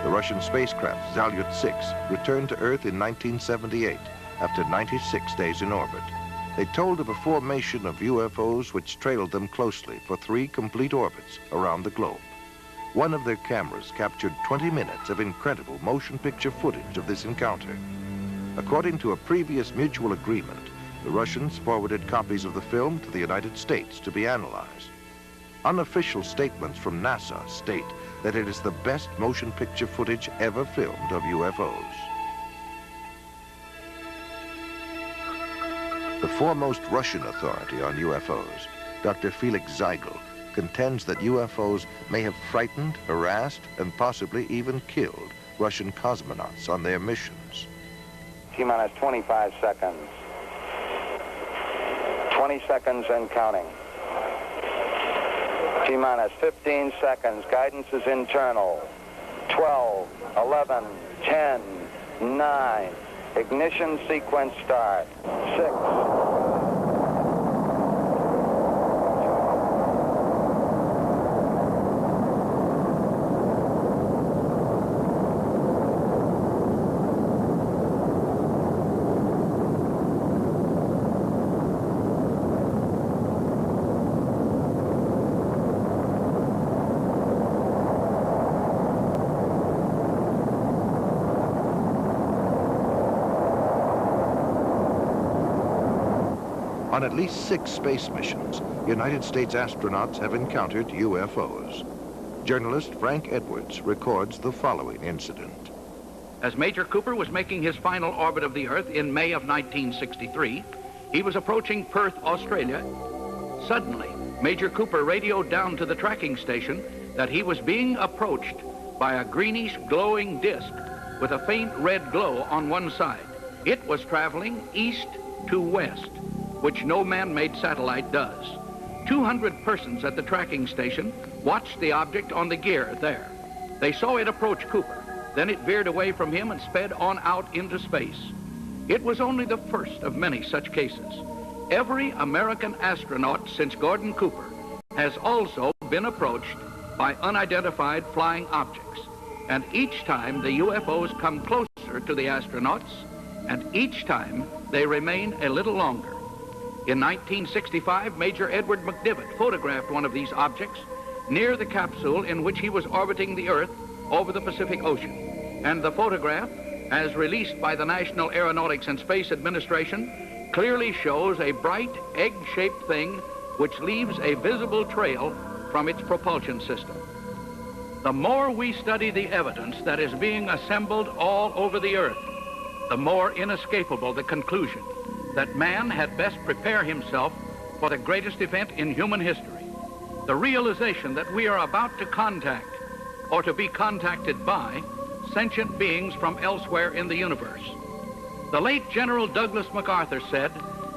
The Russian spacecraft Salyut-6 returned to Earth in 1978 after 96 days in orbit. They told of a formation of UFOs which trailed them closely for 3 complete orbits around the globe. One of their cameras captured 20 minutes of incredible motion picture footage of this encounter. According to a previous mutual agreement, the Russians forwarded copies of the film to the United States to be analyzed. Unofficial statements from NASA state that it is the best motion picture footage ever filmed of UFOs. The foremost Russian authority on UFOs, Dr. Felix Zeigel, contends that UFOs may have frightened, harassed, and possibly even killed Russian cosmonauts on their missions. T-minus 25 seconds. 20 seconds and counting. T-minus 15 seconds. Guidance is internal. 12, 11, 10, 9. Ignition sequence start. 6. On at least 6 space missions, United States astronauts have encountered UFOs. Journalist Frank Edwards records the following incident. As Major Cooper was making his final orbit of the Earth in May of 1963, he was approaching Perth, Australia. Suddenly, Major Cooper radioed down to the tracking station that he was being approached by a greenish glowing disk with a faint red glow on one side. It was traveling east to west, which no man-made satellite does. 200 persons at the tracking station watched the object on the gear there. They saw it approach Cooper. Then it veered away from him and sped on out into space. It was only the first of many such cases. Every American astronaut since Gordon Cooper has also been approached by unidentified flying objects. And each time the UFOs come closer to the astronauts, and each time they remain a little longer. In 1965, Major Edward McDivitt photographed one of these objects near the capsule in which he was orbiting the Earth over the Pacific Ocean. And the photograph, as released by the National Aeronautics and Space Administration, clearly shows a bright egg-shaped thing which leaves a visible trail from its propulsion system. The more we study the evidence that is being assembled all over the Earth, the more inescapable the conclusion that man had best prepare himself for the greatest event in human history. The realization that we are about to contact or to be contacted by sentient beings from elsewhere in the universe. The late General Douglas MacArthur said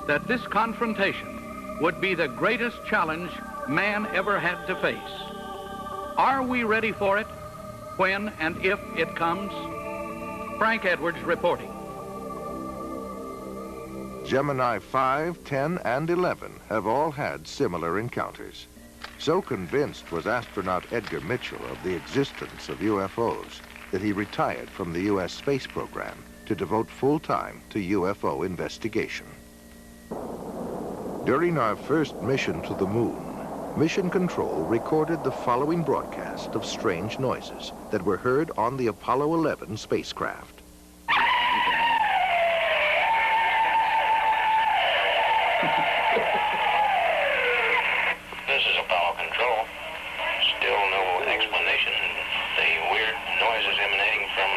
that this confrontation would be the greatest challenge man ever had to face. Are we ready for it when and if it comes? Frank Edwards reporting. Gemini 5, 10, and 11 have all had similar encounters. So convinced was astronaut Edgar Mitchell of the existence of UFOs that he retired from the U.S. space program to devote full time to UFO investigation. During our first mission to the moon, Mission Control recorded the following broadcast of strange noises that were heard on the Apollo 11 spacecraft. This is Apollo Control. Still no explanation. The weird noises emanating from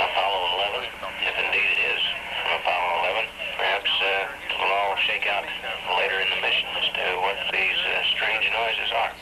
Apollo 11, if indeed it is from Apollo 11. Perhaps it'll all shake out later in the mission as to what these strange noises are.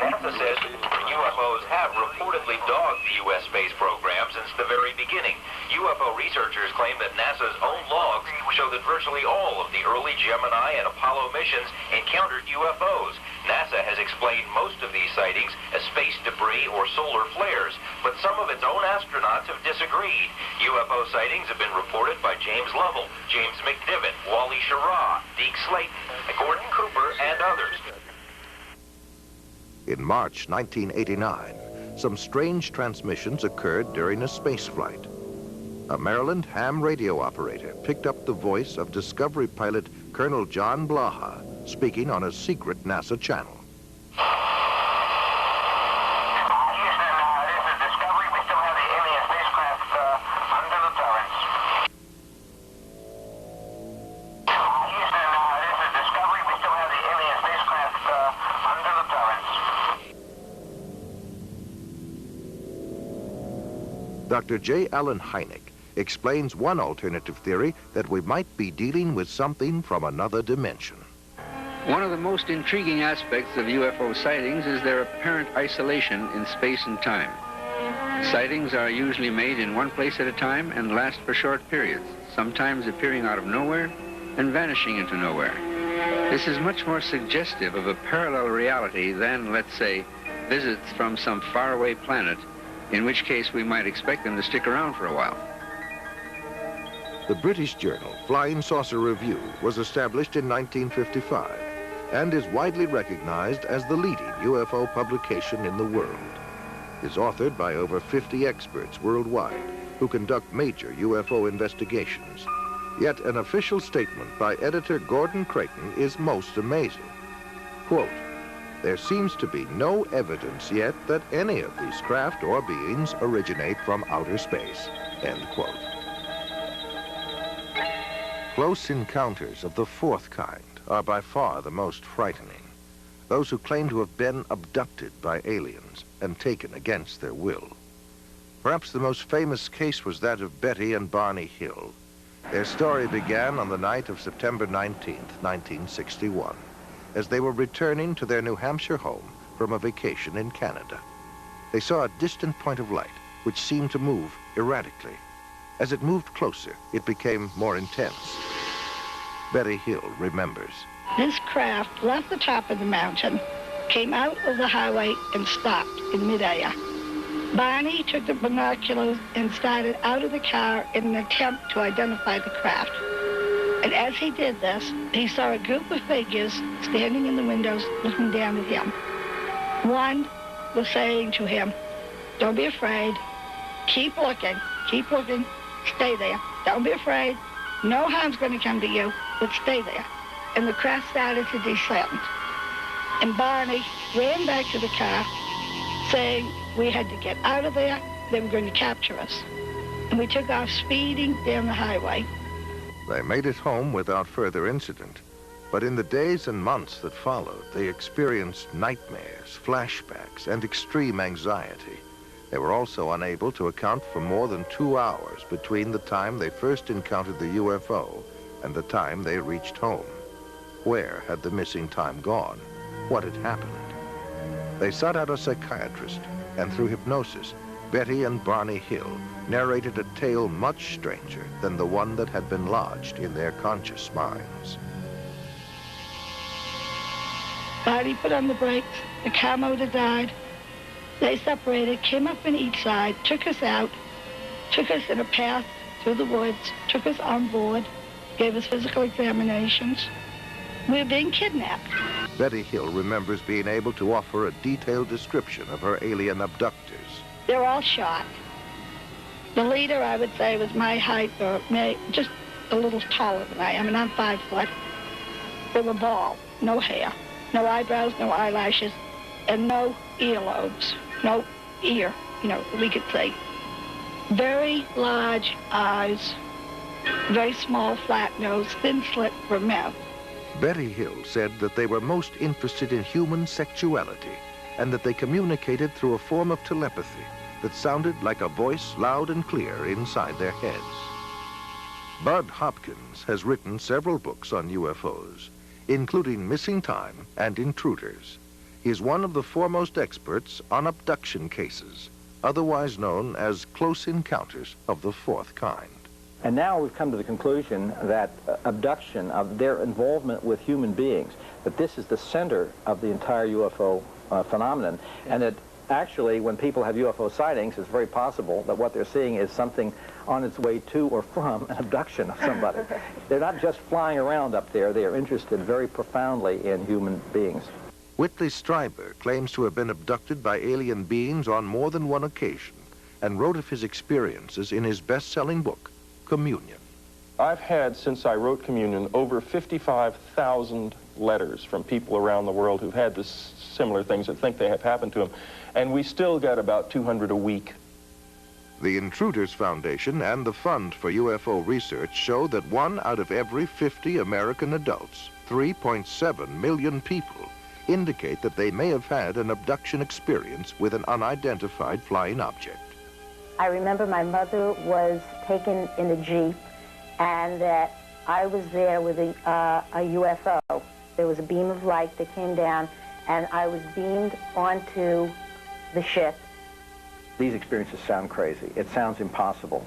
NASA says UFOs have reportedly dogged the U.S. space program since the very beginning. UFO researchers claim that NASA's own logs show that virtually all of the early Gemini and Apollo missions encountered UFOs. NASA has explained most of these sightings as space debris or solar flares, but some of its own astronauts have disagreed. UFO sightings have been reported by James Lovell, James McDivitt, Wally Schirra, Deke Slayton, Gordon Cooper, and others. In March 1989, some strange transmissions occurred during a space flight. A Maryland ham radio operator picked up the voice of Discovery pilot Colonel John Blaha speaking on a secret NASA channel. Dr. J. Allen Hynek explains one alternative theory that we might be dealing with something from another dimension. One of the most intriguing aspects of UFO sightings is their apparent isolation in space and time. Sightings are usually made in one place at a time and last for short periods, sometimes appearing out of nowhere and vanishing into nowhere. This is much more suggestive of a parallel reality than, let's say, visits from some faraway planet, in which case we might expect them to stick around for a while. The British journal Flying Saucer Review was established in 1955 and is widely recognized as the leading UFO publication in the world. It is authored by over 50 experts worldwide who conduct major UFO investigations. Yet an official statement by editor Gordon Creighton is most amazing. Quote, "There seems to be no evidence yet that any of these craft or beings originate from outer space." End quote. Close encounters of the fourth kind are by far the most frightening. Those who claim to have been abducted by aliens and taken against their will. Perhaps the most famous case was that of Betty and Barney Hill. Their story began on the night of September 19th, 1961. As they were returning to their New Hampshire home from a vacation in Canada. They saw a distant point of light which seemed to move erratically. As it moved closer, it became more intense. Betty Hill remembers. This craft left the top of the mountain, came out of the highway, and stopped in midair. Barney took the binoculars and started out of the car in an attempt to identify the craft. And as he did this, he saw a group of figures standing in the windows looking down at him. One was saying to him, "Don't be afraid. Keep looking. Keep looking. Stay there. Don't be afraid. No harm's going to come to you, but stay there." And the craft started to descend. And Barney ran back to the car, saying we had to get out of there. They were going to capture us. And we took off speeding down the highway. They made it home without further incident, but in the days and months that followed, they experienced nightmares, flashbacks, and extreme anxiety. They were also unable to account for more than 2 hours between the time they first encountered the UFO and the time they reached home. Where had the missing time gone? What had happened? They sought out a psychiatrist, and through hypnosis, Betty and Barney Hill narrated a tale much stranger than the one that had been lodged in their conscious minds. Barney put on the brakes. The car motor died. They separated, came up on each side, took us out, took us in a path through the woods, took us on board, gave us physical examinations. We were being kidnapped. Betty Hill remembers being able to offer a detailed description of her alien abductors. They were all shot. The leader, I would say, was my height, or just a little taller than I am, and I'm 5 foot. They were bald, no hair, no eyebrows, no eyelashes, and no earlobes, no ear, we could say. Very large eyes, very small, flat nose, thin slit for mouth. Betty Hill said that they were most interested in human sexuality and that they communicated through a form of telepathy that sounded like a voice loud and clear inside their heads. Bud Hopkins has written several books on UFOs, including Missing Time and Intruders. He is one of the foremost experts on abduction cases, otherwise known as close encounters of the fourth kind. And now we've come to the conclusion that abduction, of their involvement with human beings, that this is the center of the entire UFO phenomenon, and that actually when people have UFO sightings, it's very possible that what they're seeing is something on its way to or from an abduction of somebody. They're not just flying around up there, they are interested very profoundly in human beings. Whitley Strieber claims to have been abducted by alien beings on more than one occasion and wrote of his experiences in his best-selling book, Communion. I've had, since I wrote Communion, over 55,000 letters from people around the world who've had this similar things that think they have happened to them, and we still get about 200 a week. The Intruders Foundation and the Fund for UFO Research show that 1 out of every 50 American adults, 3.7 million people, indicate that they may have had an abduction experience with an unidentified flying object. I remember my mother was taken in a Jeep, and that I was there with a UFO. There was a beam of light that came down, and I was beamed onto the ship. These experiences sound crazy. It sounds impossible.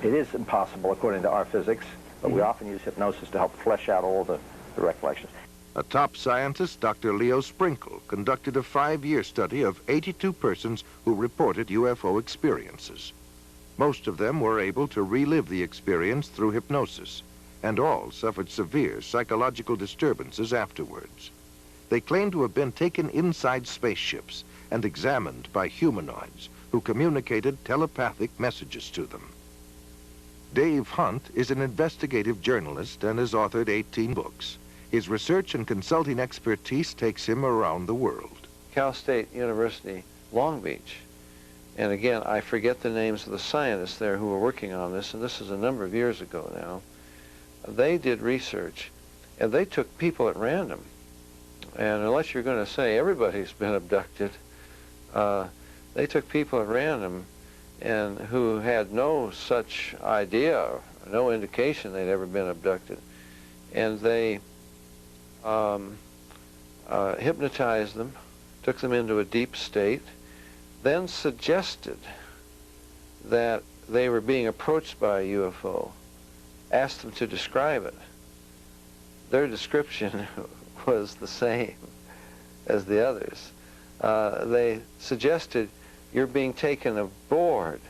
It is impossible according to our physics, but we often use hypnosis to help flesh out all the recollections. A top scientist, Dr. Leo Sprinkle, conducted a 5-year study of 82 persons who reported UFO experiences. Most of them were able to relive the experience through hypnosis, and all suffered severe psychological disturbances afterwards. They claimed to have been taken inside spaceships and examined by humanoids who communicated telepathic messages to them. Dave Hunt is an investigative journalist and has authored 18 books. His research and consulting expertise takes him around the world. Cal State University, Long Beach. And again, I forget the names of the scientists there who were working on this, and this is a number of years ago now. They did research, and they took people at random. And unless you're going to say everybody's been abducted, they took people at random and who had no such idea, no indication they'd ever been abducted. And they hypnotized them, took them into a deep state, then suggested that they were being approached by a UFO, asked them to describe it. Their description was the same as the others. They suggested you're being taken aboard.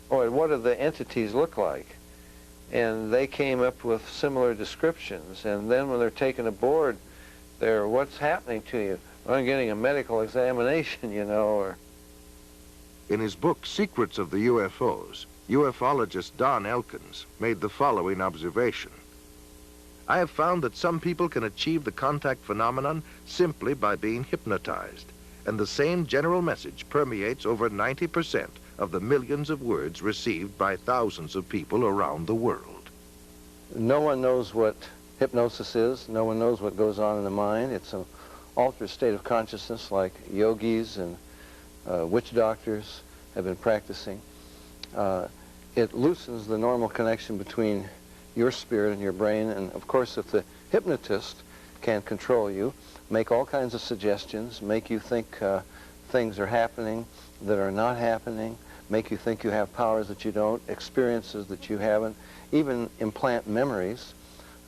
Or what do the entities look like? And they came up with similar descriptions. And then when they're taken aboard, what's happening to you? Well, I'm getting a medical examination, you know, or... In his book, Secrets of the UFOs, ufologist Don Elkins made the following observation. I have found that some people can achieve the contact phenomenon simply by being hypnotized, and the same general message permeates over 90% of the millions of words received by thousands of people around the world. No one knows what hypnosis is. No one knows what goes on in the mind. It's an altered state of consciousness like yogis and witch doctors have been practicing. It loosens the normal connection between your spirit and your brain, and of course if the hypnotist can control you, make all kinds of suggestions, make you think things are happening that are not happening, make you think you have powers that you don't, experiences that you haven't, even implant memories.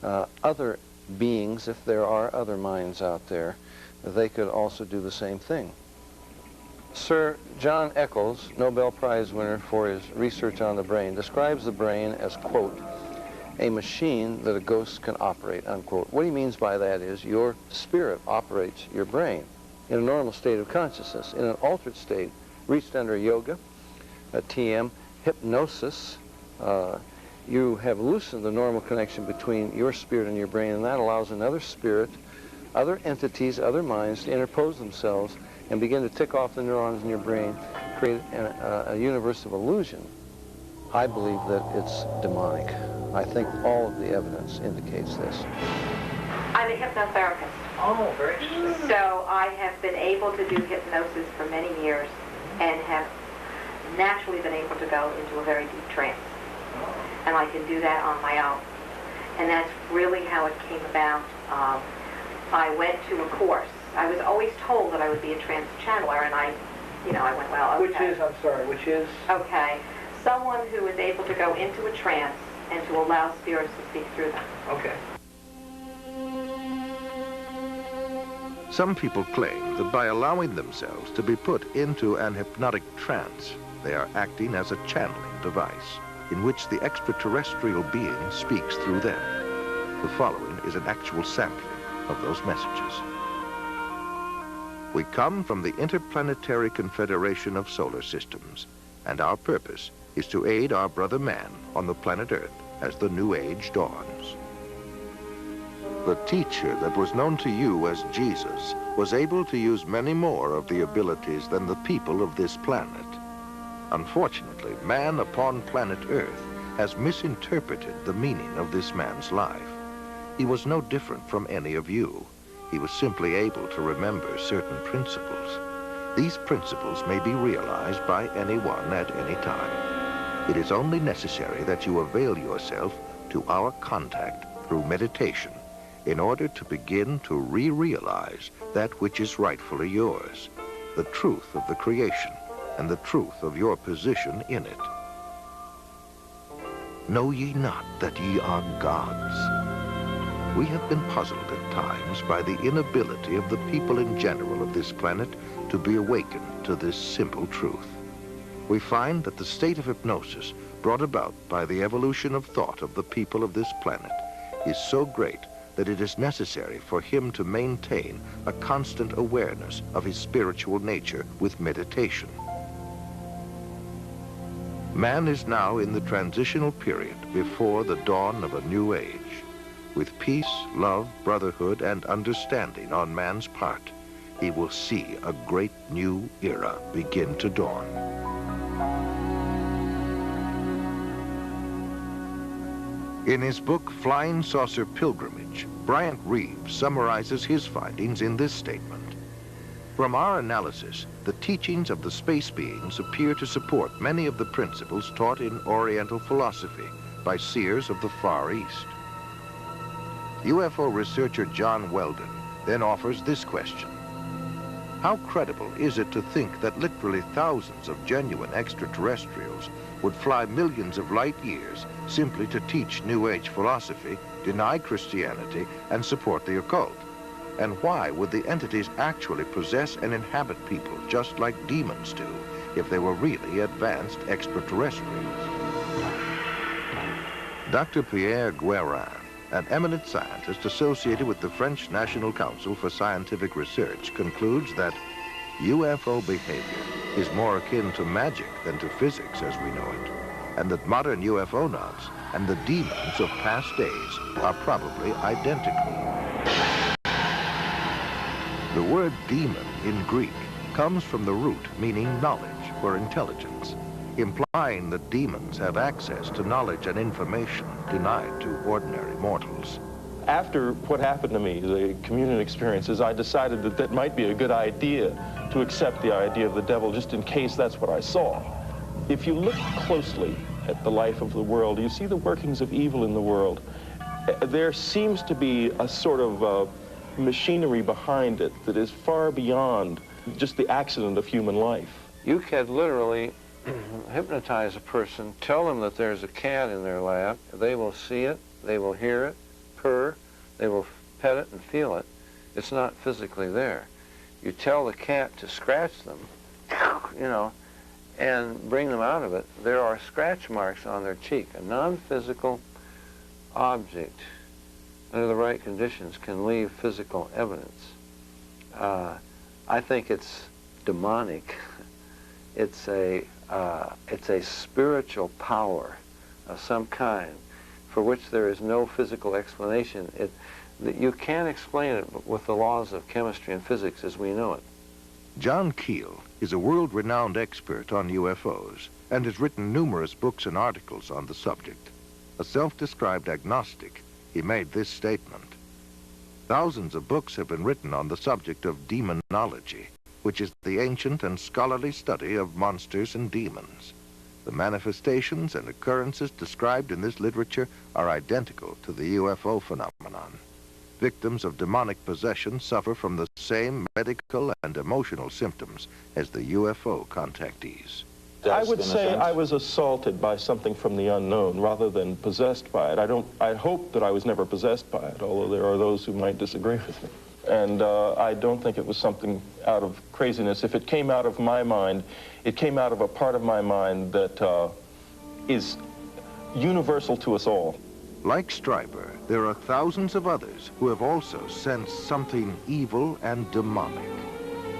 Other beings, if there are other minds out there, they could also do the same thing. Sir John Eccles, Nobel Prize winner for his research on the brain, describes the brain as, quote, a machine that a ghost can operate, unquote. What he means by that is your spirit operates your brain in a normal state of consciousness. In an altered state, reached under yoga, TM, hypnosis, you have loosened the normal connection between your spirit and your brain, and that allows another spirit, other entities, other minds to interpose themselves and begin to tick off the neurons in your brain, create a universe of illusion. I believe that it's demonic. I think all of the evidence indicates this. I'm a hypnotherapist. Oh, very interesting. So I have been able to do hypnosis for many years and have naturally been able to go into a very deep trance. And I can do that on my own. And that's really how it came about. I went to a course. I was always told that I would be a trance channeler, and I went, well, okay. Which is? Okay. Someone who is able to go into a trance and to allow spirits to speak through them. Okay. Some people claim that by allowing themselves to be put into an hypnotic trance, they are acting as a channeling device in which the extraterrestrial being speaks through them. The following is an actual sampling of those messages. We come from the Interplanetary Confederation of Solar Systems, and our purpose is to aid our brother man on the planet Earth as the new age dawns. The teacher that was known to you as Jesus was able to use many more of the abilities than the people of this planet. Unfortunately, man upon planet Earth has misinterpreted the meaning of this man's life. He was no different from any of you. He was simply able to remember certain principles. These principles may be realized by anyone at any time. It is only necessary that you avail yourself to our contact through meditation in order to begin to re-realize that which is rightfully yours, the truth of the creation and the truth of your position in it. Know ye not that ye are gods? We have been puzzled at times by the inability of the people in general of this planet to be awakened to this simple truth. We find that the state of hypnosis brought about by the evolution of thought of the people of this planet is so great that it is necessary for him to maintain a constant awareness of his spiritual nature with meditation. Man is now in the transitional period before the dawn of a new age. With peace, love, brotherhood, and understanding on man's part, he will see a great new era begin to dawn. In his book, Flying Saucer Pilgrimage, Bryant Reeves summarizes his findings in this statement. From our analysis, the teachings of the space beings appear to support many of the principles taught in Oriental philosophy by seers of the Far East. UFO researcher John Weldon then offers this question. How credible is it to think that literally thousands of genuine extraterrestrials would fly millions of light years simply to teach New Age philosophy, deny Christianity, and support the occult? And why would the entities actually possess and inhabit people just like demons do, if they were really advanced extraterrestrials. Dr. Pierre Guérin, an eminent scientist associated with the French National Council for Scientific Research, concludes that UFO behavior is more akin to magic than to physics as we know it, and that modern UFOnauts and the demons of past days are probably identical. The word demon in Greek comes from the root meaning knowledge or intelligence, implying that demons have access to knowledge and information denied to ordinary mortals. After what happened to me, the communion experiences, I decided that that might be a good idea to accept the idea of the devil just in case that's what I saw. If you look closely at the life of the world, you see the workings of evil in the world. There seems to be a sort of machinery behind it that is far beyond just the accident of human life. You can literally hypnotize a person, tell them that there's a cat in their lap. They will see it, they will hear it, purr, they will pet it and feel it. It's not physically there. You tell the cat to scratch them, you know, and bring them out of it. There are scratch marks on their cheek. A non-physical object, under the right conditions, can leave physical evidence. I think it's demonic. It's a spiritual power of some kind for which there is no physical explanation. You can't explain it with the laws of chemistry and physics as we know it. John Keel is a world-renowned expert on UFOs and has written numerous books and articles on the subject. A self-described agnostic, he made this statement: "Thousands of books have been written on the subject of demonology, which is the ancient and scholarly study of monsters and demons. The manifestations and occurrences described in this literature are identical to the UFO phenomenon. Victims of demonic possession suffer from the same medical and emotional symptoms as the UFO contactees." I would say I was assaulted by something from the unknown rather than possessed by it. I hope that I was never possessed by it, although there are those who might disagree with me. And I don't think it was something out of craziness. If it came out of my mind, it came out of a part of my mind that is universal to us all. Like Stryper, there are thousands of others who have also sensed something evil and demonic.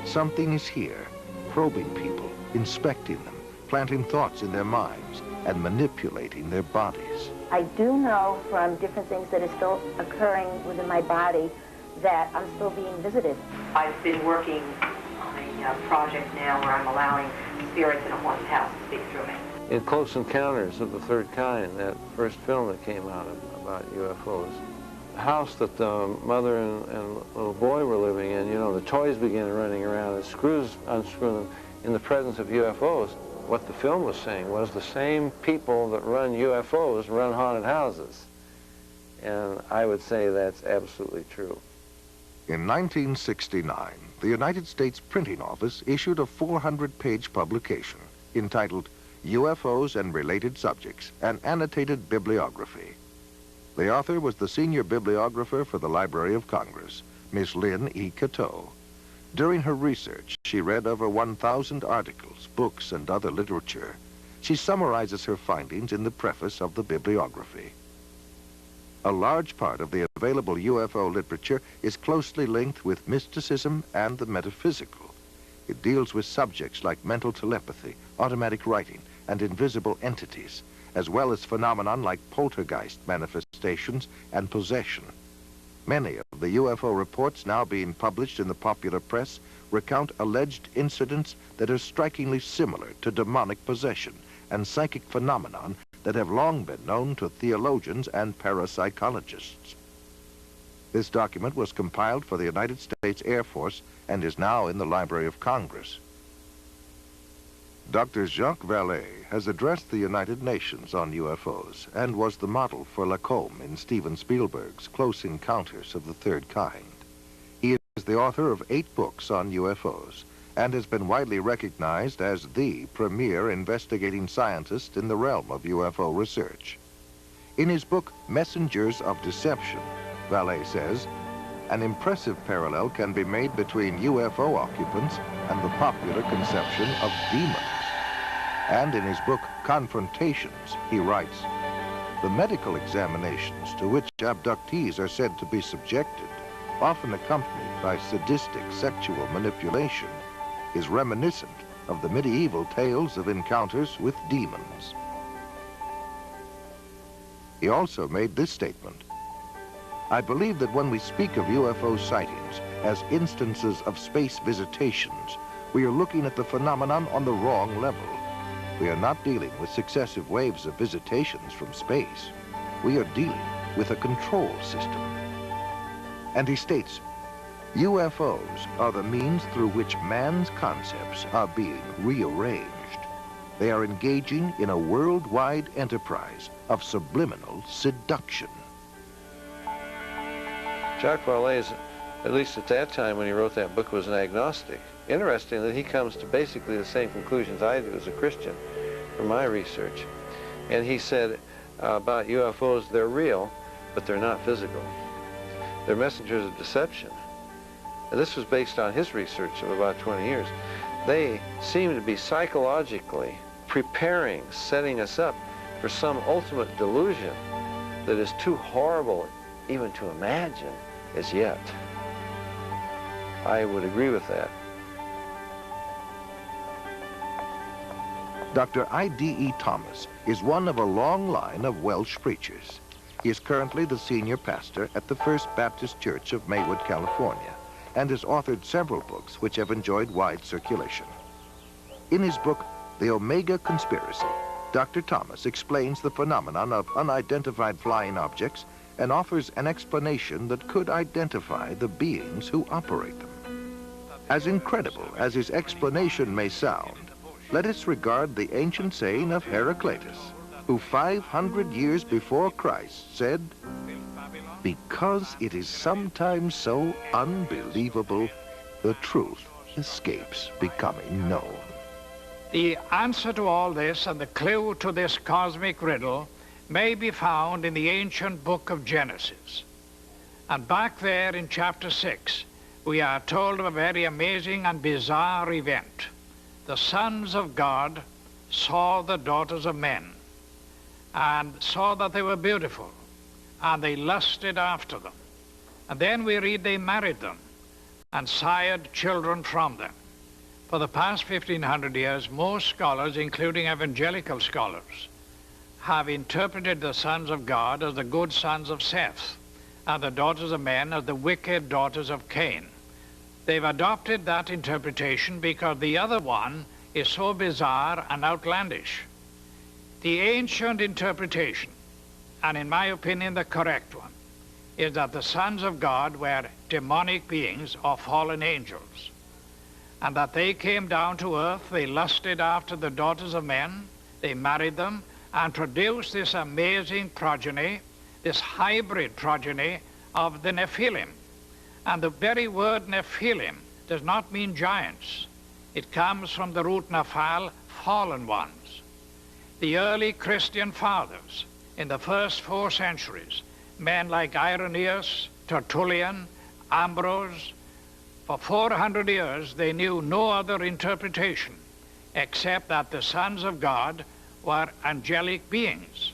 Something is here, probing people, inspecting them, planting thoughts in their minds, and manipulating their bodies. I do know from different things that are still occurring within my body that I'm still being visited. I've been working on a project now where I'm allowing spirits in a haunted house to speak through me. In Close Encounters of the Third Kind, that first film that came out about UFOs, the house that the mother and little boy were living in, you know, the toys began running around and screws unscrew them in the presence of UFOs. What the film was saying was the same people that run UFOs run haunted houses. And I would say that's absolutely true. In 1969, the United States Printing Office issued a 400-page publication entitled UFOs and Related Subjects, an Annotated Bibliography. The author was the senior bibliographer for the Library of Congress, Miss Lynn E. Cateau. During her research, she read over 1,000 articles, books, and other literature. She summarizes her findings in the preface of the bibliography. A large part of the available UFO literature is closely linked with mysticism and the metaphysical. It deals with subjects like mental telepathy, automatic writing, and invisible entities, as well as phenomenon like poltergeist manifestations and possession. Many of the UFO reports now being published in the popular press recount alleged incidents that are strikingly similar to demonic possession and psychic phenomenon that have long been known to theologians and parapsychologists. This document was compiled for the United States Air Force and is now in the Library of Congress. Dr. Jacques Vallée has addressed the United Nations on UFOs and was the model for Lacombe in Steven Spielberg's Close Encounters of the Third Kind. He is the author of 8 books on UFOs and has been widely recognized as the premier investigating scientist in the realm of UFO research. In his book, Messengers of Deception, Vallée says, an impressive parallel can be made between UFO occupants and the popular conception of demons. And in his book, Confrontations, he writes, "The medical examinations to which abductees are said to be subjected, often accompanied by sadistic sexual manipulation, is reminiscent of the medieval tales of encounters with demons." He also made this statement, "I believe that when we speak of UFO sightings as instances of space visitations, we are looking at the phenomenon on the wrong level. We are not dealing with successive waves of visitations from space. We are dealing with a control system." And he states, "UFOs are the means through which man's concepts are being rearranged. They are engaging in a worldwide enterprise of subliminal seduction." Jacques Vallée, at least at that time when he wrote that book, was an agnostic. Interesting that he comes to basically the same conclusions I do as a Christian from my research. And he said about UFOs, they're real, but they're not physical. They're messengers of deception. And this was based on his research of about 20 years. They seem to be psychologically preparing, setting us up for some ultimate delusion that is too horrible even to imagine as yet. I would agree with that. Dr. I.D.E. Thomas is one of a long line of Welsh preachers. He is currently the senior pastor at the First Baptist Church of Maywood, California, and has authored several books which have enjoyed wide circulation. In his book, The Omega Conspiracy, Dr. Thomas explains the phenomenon of unidentified flying objects and offers an explanation that could identify the beings who operate them. As incredible as his explanation may sound, let us regard the ancient saying of Heraclitus, who 500 years before Christ said, "Because it is sometimes so unbelievable, the truth escapes becoming known." The answer to all this and the clue to this cosmic riddle may be found in the ancient book of Genesis. And back there in chapter 6, we are told of a very amazing and bizarre event. The sons of God saw the daughters of men and saw that they were beautiful, and they lusted after them. And then we read they married them and sired children from them. For the past 1,500 years, most scholars, including evangelical scholars, have interpreted the sons of God as the good sons of Seth, and the daughters of men as the wicked daughters of Cain. They've adopted that interpretation because the other one is so bizarre and outlandish. The ancient interpretation, and in my opinion the correct one, is that the sons of God were demonic beings or fallen angels, and that they came down to earth, they lusted after the daughters of men, they married them, and produced this amazing progeny, this hybrid progeny of the Nephilim. And the very word Nephilim does not mean giants. It comes from the root Nephal, fallen ones. The early Christian fathers in the first 4 centuries, men like Irenaeus, Tertullian, Ambrose, for 400 years they knew no other interpretation except that the sons of God were angelic beings.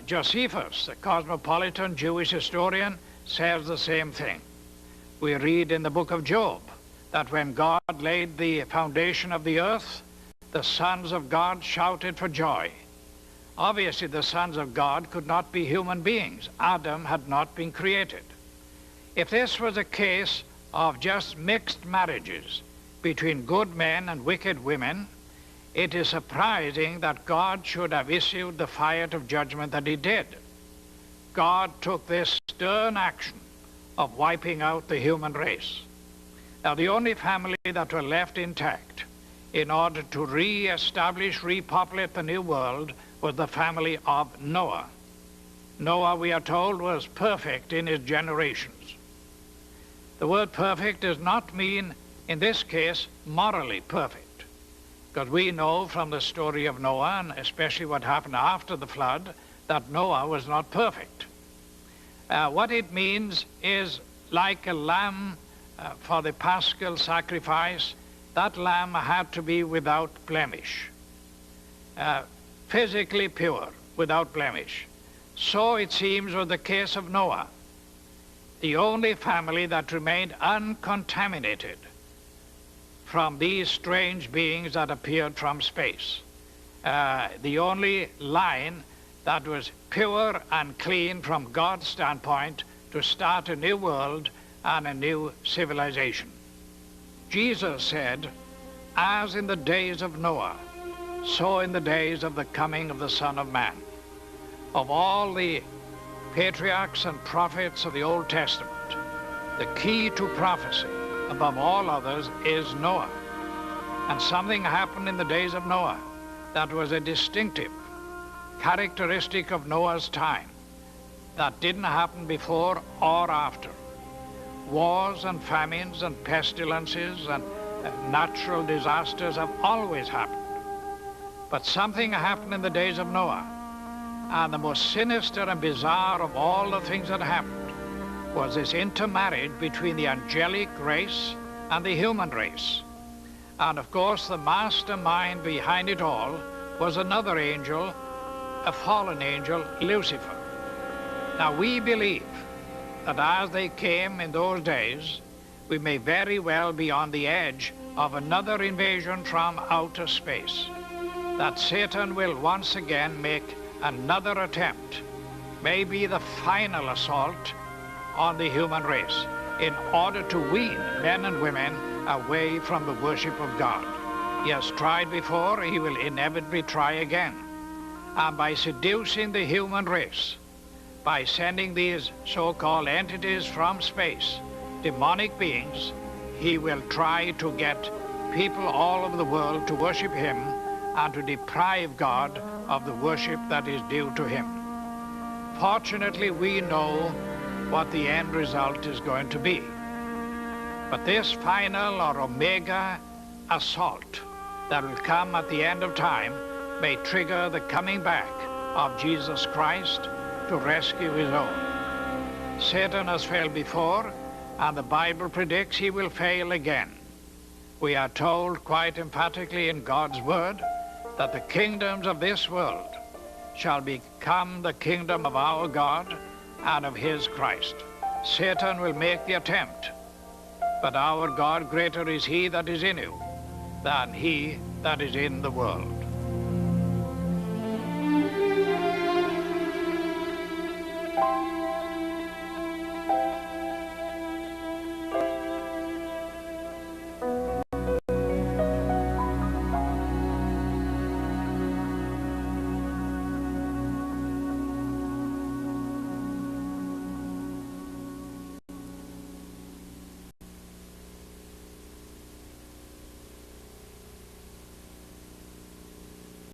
Josephus, the cosmopolitan Jewish historian, says the same thing. We read in the book of Job that when God laid the foundation of the earth, the sons of God shouted for joy. Obviously, the sons of God could not be human beings. Adam had not been created. If this was a case of just mixed marriages between good men and wicked women, it is surprising that God should have issued the fire of judgment that he did. God took this stern action of wiping out the human race. Now, the only family that were left intact in order to re-establish, repopulate the new world was the family of Noah. Noah, we are told, was perfect in his generations. The word perfect does not mean, in this case, morally perfect, because we know from the story of Noah, and especially what happened after the flood, that Noah was not perfect. What it means is like a lamb for the paschal sacrifice, that lamb had to be without blemish, physically pure, without blemish. So it seems was the case of Noah, the only family that remained uncontaminated from these strange beings that appeared from space. The only line that was pure and clean from God's standpoint to start a new world and a new civilization. Jesus said, as in the days of Noah, so in the days of the coming of the Son of Man. Of all the patriarchs and prophets of the Old Testament, the key to prophecy above all others is Noah. And something happened in the days of Noah that was a distinctive characteristic of Noah's time that didn't happen before or after. Wars and famines and pestilences and natural disasters have always happened. But something happened in the days of Noah, and the most sinister and bizarre of all the things that happened was this intermarriage between the angelic race and the human race. And of course, the mastermind behind it all was another angel, a fallen angel, Lucifer. Now, we believe that as they came in those days, we may very well be on the edge of another invasion from outer space, that Satan will once again make another attempt, maybe the final assault on the human race, in order to wean men and women away from the worship of God. He has tried before, he will inevitably try again. And by seducing the human race, by sending these so-called entities from space, demonic beings, he will try to get people all over the world to worship him and to deprive God of the worship that is due to him. Fortunately, we know what the end result is going to be. But this final or omega assault that will come at the end of time may trigger the coming back of Jesus Christ to rescue his own. Satan has failed before, and the Bible predicts he will fail again. We are told quite emphatically in God's word that the kingdoms of this world shall become the kingdom of our God and of his Christ. Satan will make the attempt, but our God, greater is he that is in you than he that is in the world.